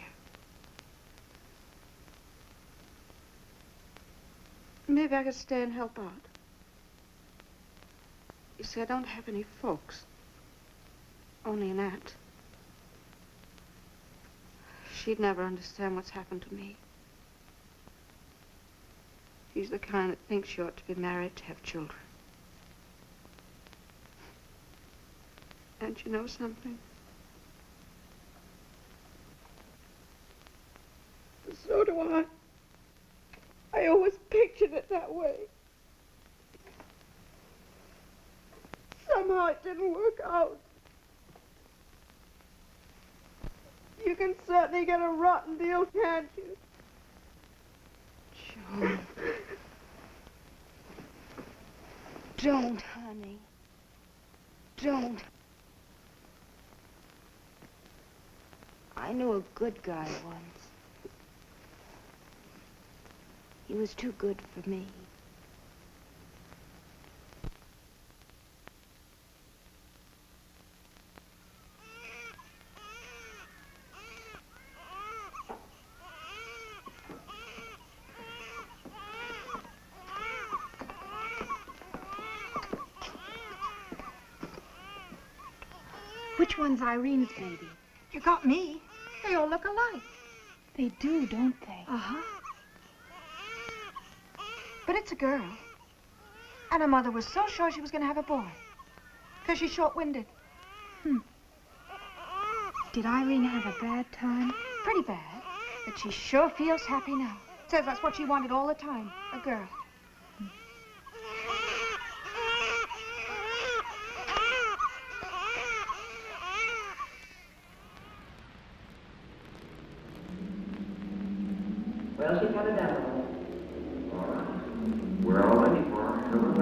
Maybe I could stay and help out. You see, I don't have any folks. Only an aunt. She'd never understand what's happened to me. She's the kind that thinks she ought to be married to have children. And you know something? So do I. I always pictured it that way. Somehow it didn't work out. You can certainly get a rotten deal, can't you? Joan. Don't, honey. Don't. I knew a good guy once. He was too good for me. Which one's Irene's baby? You got me. They all look alike. They do, don't they? Uh-huh. But it's a girl. And her mother was so sure she was going to have a boy. Because she's short-winded. Did Irene have a bad time? Pretty bad. But she sure feels happy now. Says that's what she wanted all the time. A girl. Well, she's got a demo. All right. We're all ready for her. Come on.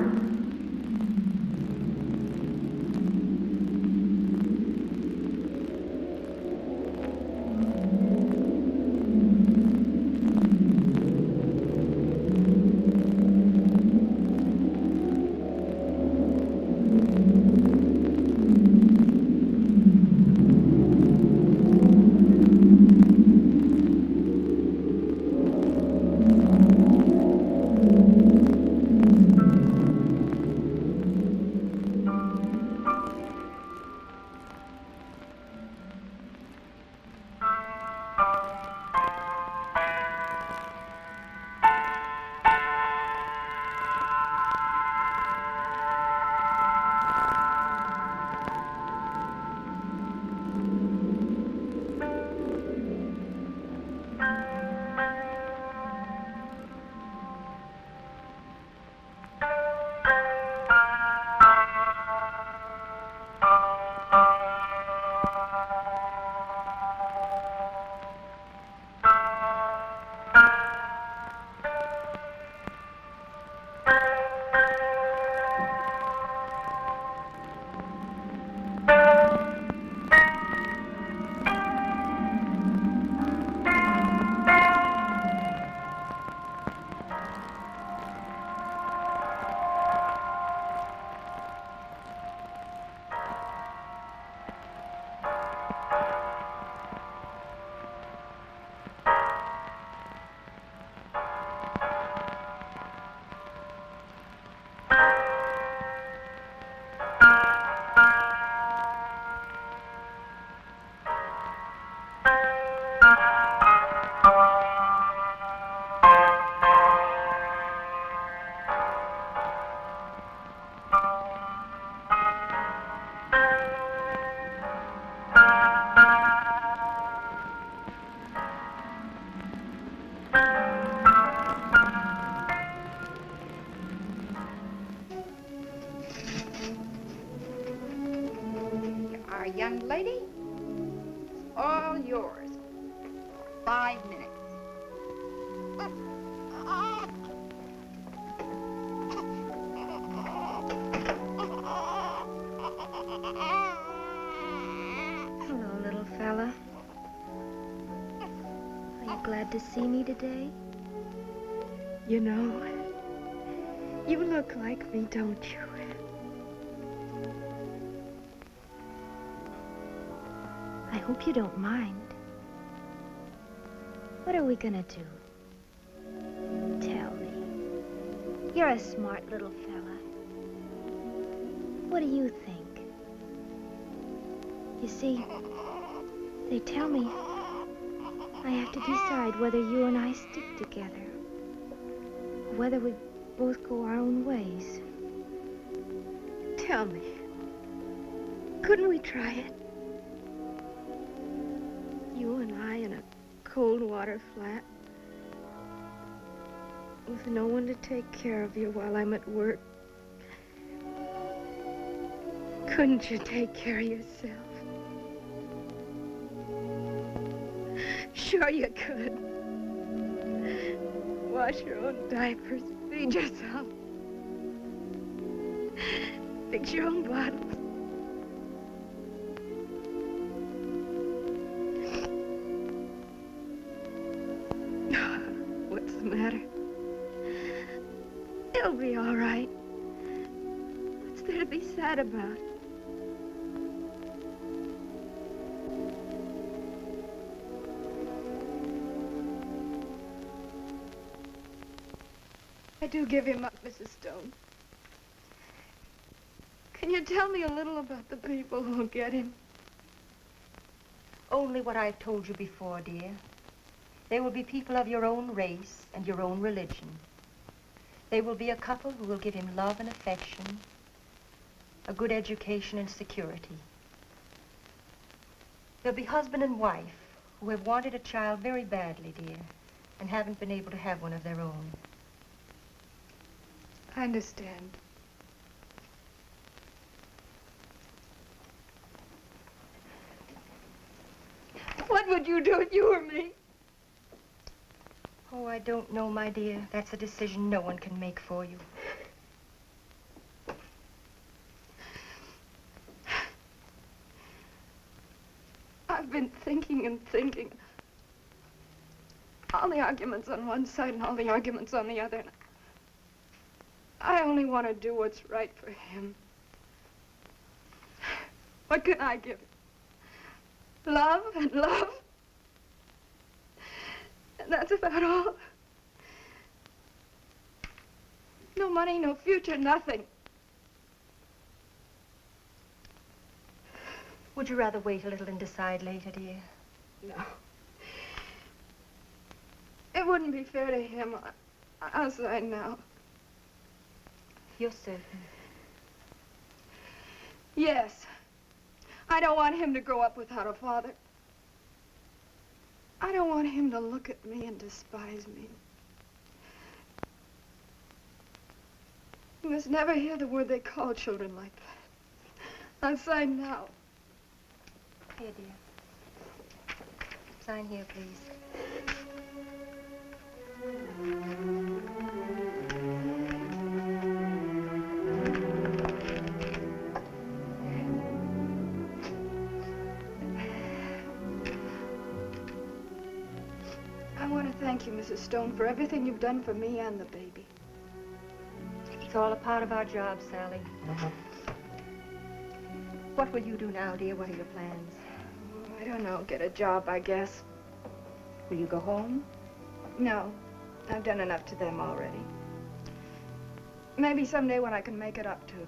Our young lady, all yours. 5 minutes. Hello, little fella. Are you glad to see me today? You know, you look like me, don't you? I hope you don't mind. What are we gonna do? Tell me. You're a smart little fella. What do you think? You see, they tell me I have to decide whether you and I stick together, or whether we both go our own ways. Tell me, couldn't we try it? You and I in a cold water flat, with no one to take care of you while I'm at work. Couldn't you take care of yourself? Sure you could. Wash your own diapers, feed yourself, fix your own bottles. What's the matter? It'll be all right. What's there to be sad about? I do give him up, Mrs. Stone. Can you tell me a little about the people who'll get him? Only what I've told you before, dear. They will be people of your own race and your own religion. They will be a couple who will give him love and affection, a good education and security. They'll be husband and wife who have wanted a child very badly, dear, and haven't been able to have one of their own. I understand. What would you do if you were me? Oh, I don't know, my dear. That's a decision no one can make for you. I've been thinking and thinking. All the arguments on one side and all the arguments on the other. And I only want to do what's right for him. What can I give him? Love and love. And that's about all. No money, no future, nothing. Would you rather wait a little and decide later, dear? No. It wouldn't be fair to him. I'll sign now. You're certain? Yes. I don't want him to grow up without a father. I don't want him to look at me and despise me. He must never hear the word they call children like that. I'll sign now. Here, dear. Sign here, please. I want to thank you, Mrs. Stone, for everything you've done for me and the baby. It's all a part of our job, Sally. What will you do now, dear? What are your plans? I don't know. Get a job, I guess. Will you go home? No. I've done enough to them already. Maybe someday when I can make it up to them.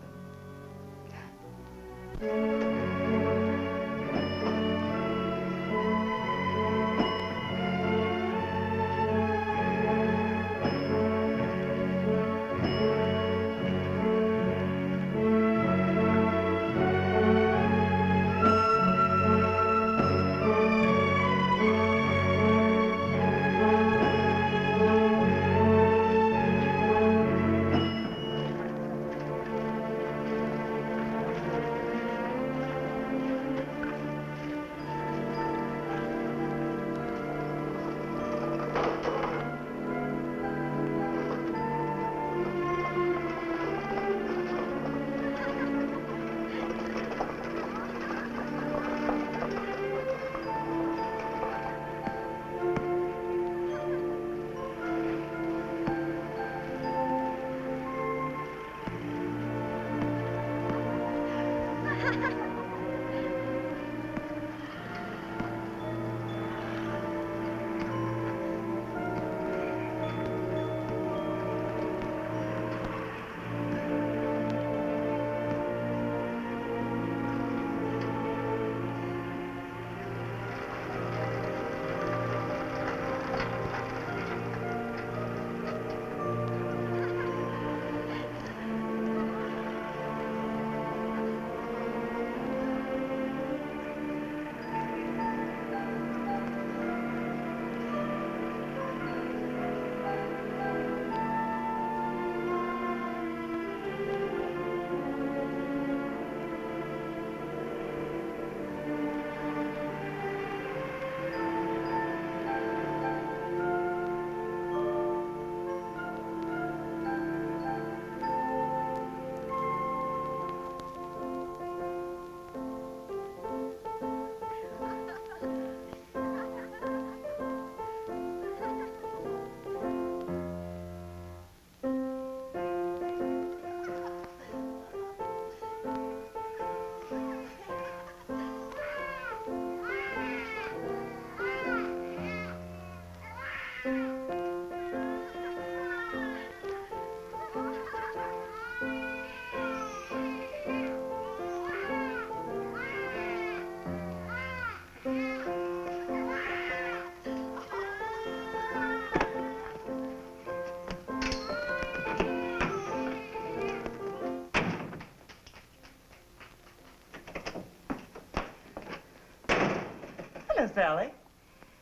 Hello, Sally.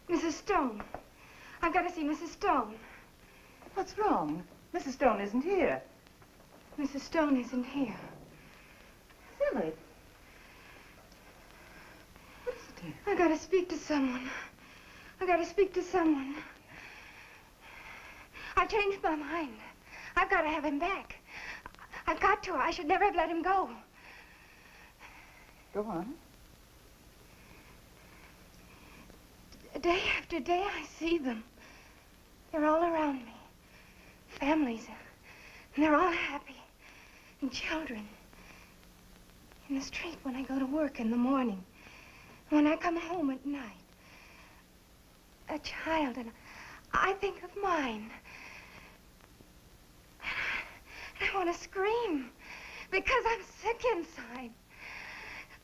Mrs. Stone. I've got to see Mrs. Stone. What's wrong? Mrs. Stone isn't here. Mrs. Stone isn't here. Silly. What is it, dear? I've got to speak to someone. I've got to speak to someone. I've changed my mind. I've got to have him back. I've got to. I should never have let him go. Go on. Day after day, I see them. They're all around me. Families. And they're all happy. And children. In the street when I go to work in the morning. When I come home at night. A child, and I think of mine. And I want to scream. Because I'm sick inside.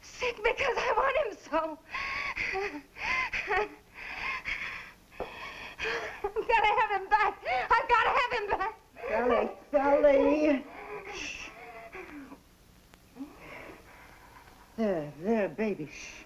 Sick because I want him so. I've got to have him back. I've got to have him back. Sally, Sally. Shh. There, baby. Shh.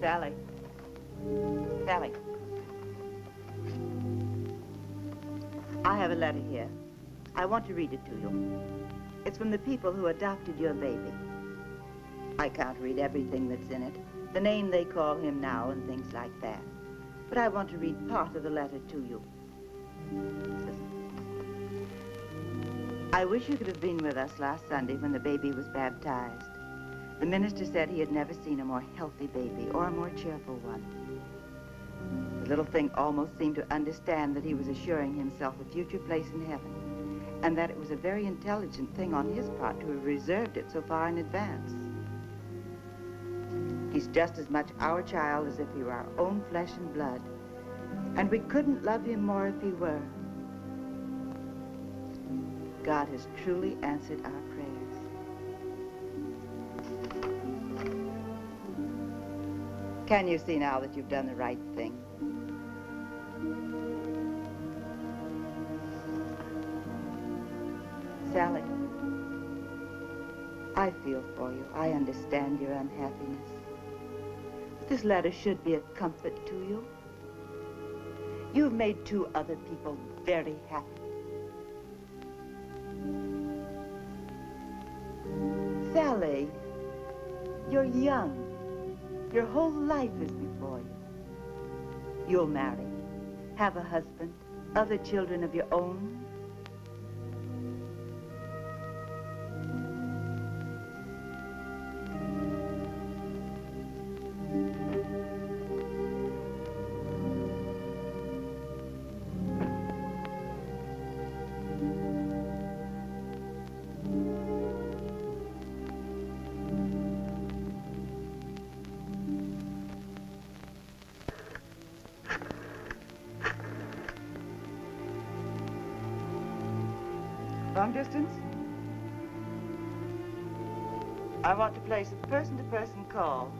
Sally. Sally. I have a letter here. I want to read it to you. It's from the people who adopted your baby. I can't read everything that's in it, the name they call him now and things like that. But I want to read part of the letter to you. It says, I wish you could have been with us last Sunday when the baby was baptized. The minister said he had never seen a more healthy baby or a more cheerful one. The little thing almost seemed to understand that he was assuring himself a future place in heaven, and that it was a very intelligent thing on his part to have reserved it so far in advance. He's just as much our child as if he were our own flesh and blood, and we couldn't love him more if he were. God has truly answered our prayers. Can you see now that you've done the right thing? Sally, I feel for you. I understand your unhappiness. But this letter should be a comfort to you. You've made 2 other people very happy. Sally, you're young. Your whole life is before you. You'll marry, have a husband, other children of your own. Long distance? I want to place a person-to-person call.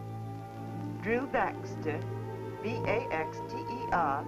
Drew Baxter, B-A-X-T-E-R.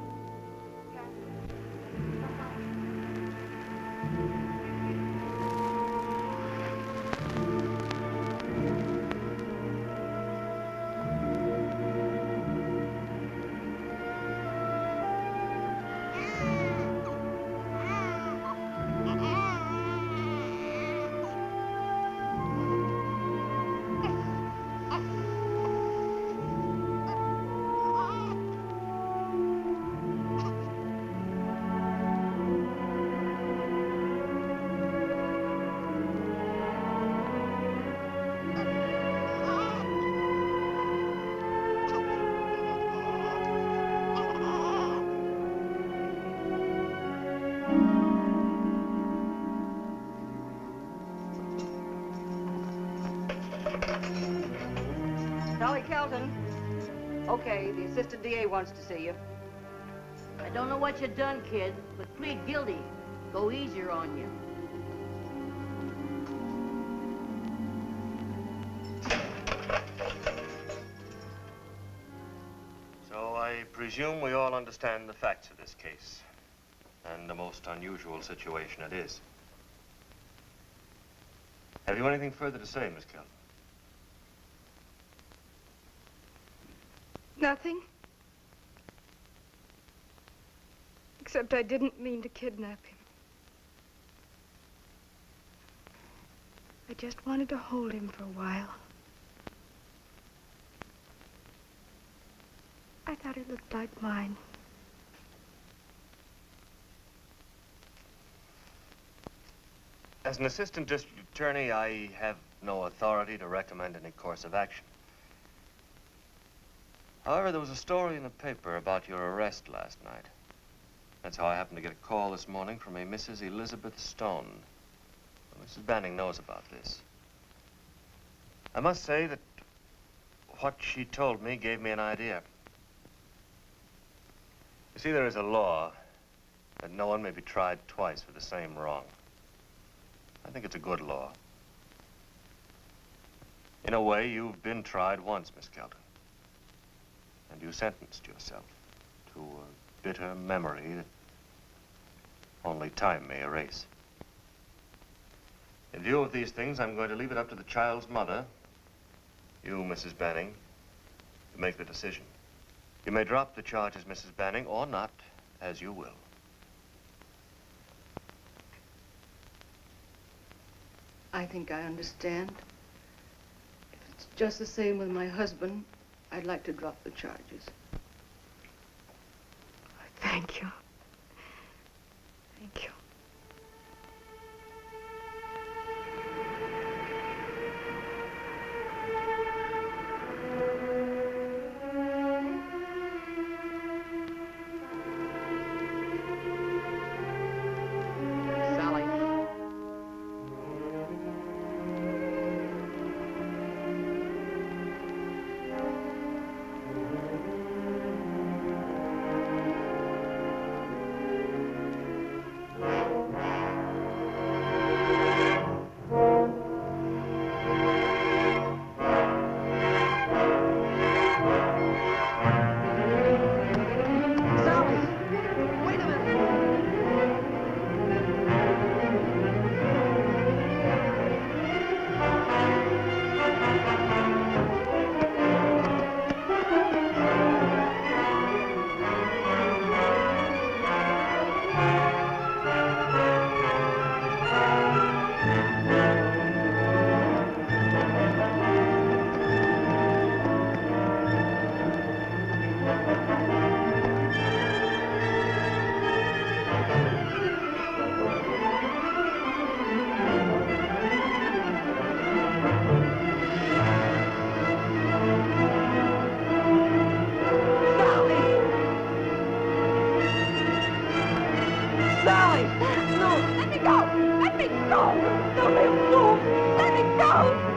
Dolly Kelton. Okay, the assistant DA wants to see you. I don't know what you done, kid, but plead guilty. Go easier on you. So I presume we all understand the facts of this case, and the most unusual situation it is. Have you anything further to say, Miss Kelton? Nothing. Except I didn't mean to kidnap him. I just wanted to hold him for a while. I thought it looked like mine. As an assistant district attorney, I have no authority to recommend any course of action. However, there was a story in the paper about your arrest last night. That's how I happened to get a call this morning from a Mrs. Elizabeth Stone. Well, Mrs. Banning knows about this. I must say that what she told me gave me an idea. You see, there is a law that no one may be tried twice for the same wrong. I think it's a good law. In a way, you've been tried once, Miss Kelton. And you sentenced yourself to a bitter memory that only time may erase. In view of these things, I'm going to leave it up to the child's mother, you, Mrs. Banning, to make the decision. You may drop the charges, Mrs. Banning, or not, as you will. I think I understand. If it's just the same with my husband, I'd like to drop the charges. Thank you. Thank you. Sally. Sally! No! Let me go! Let me go! Don't be a fool! Let me go!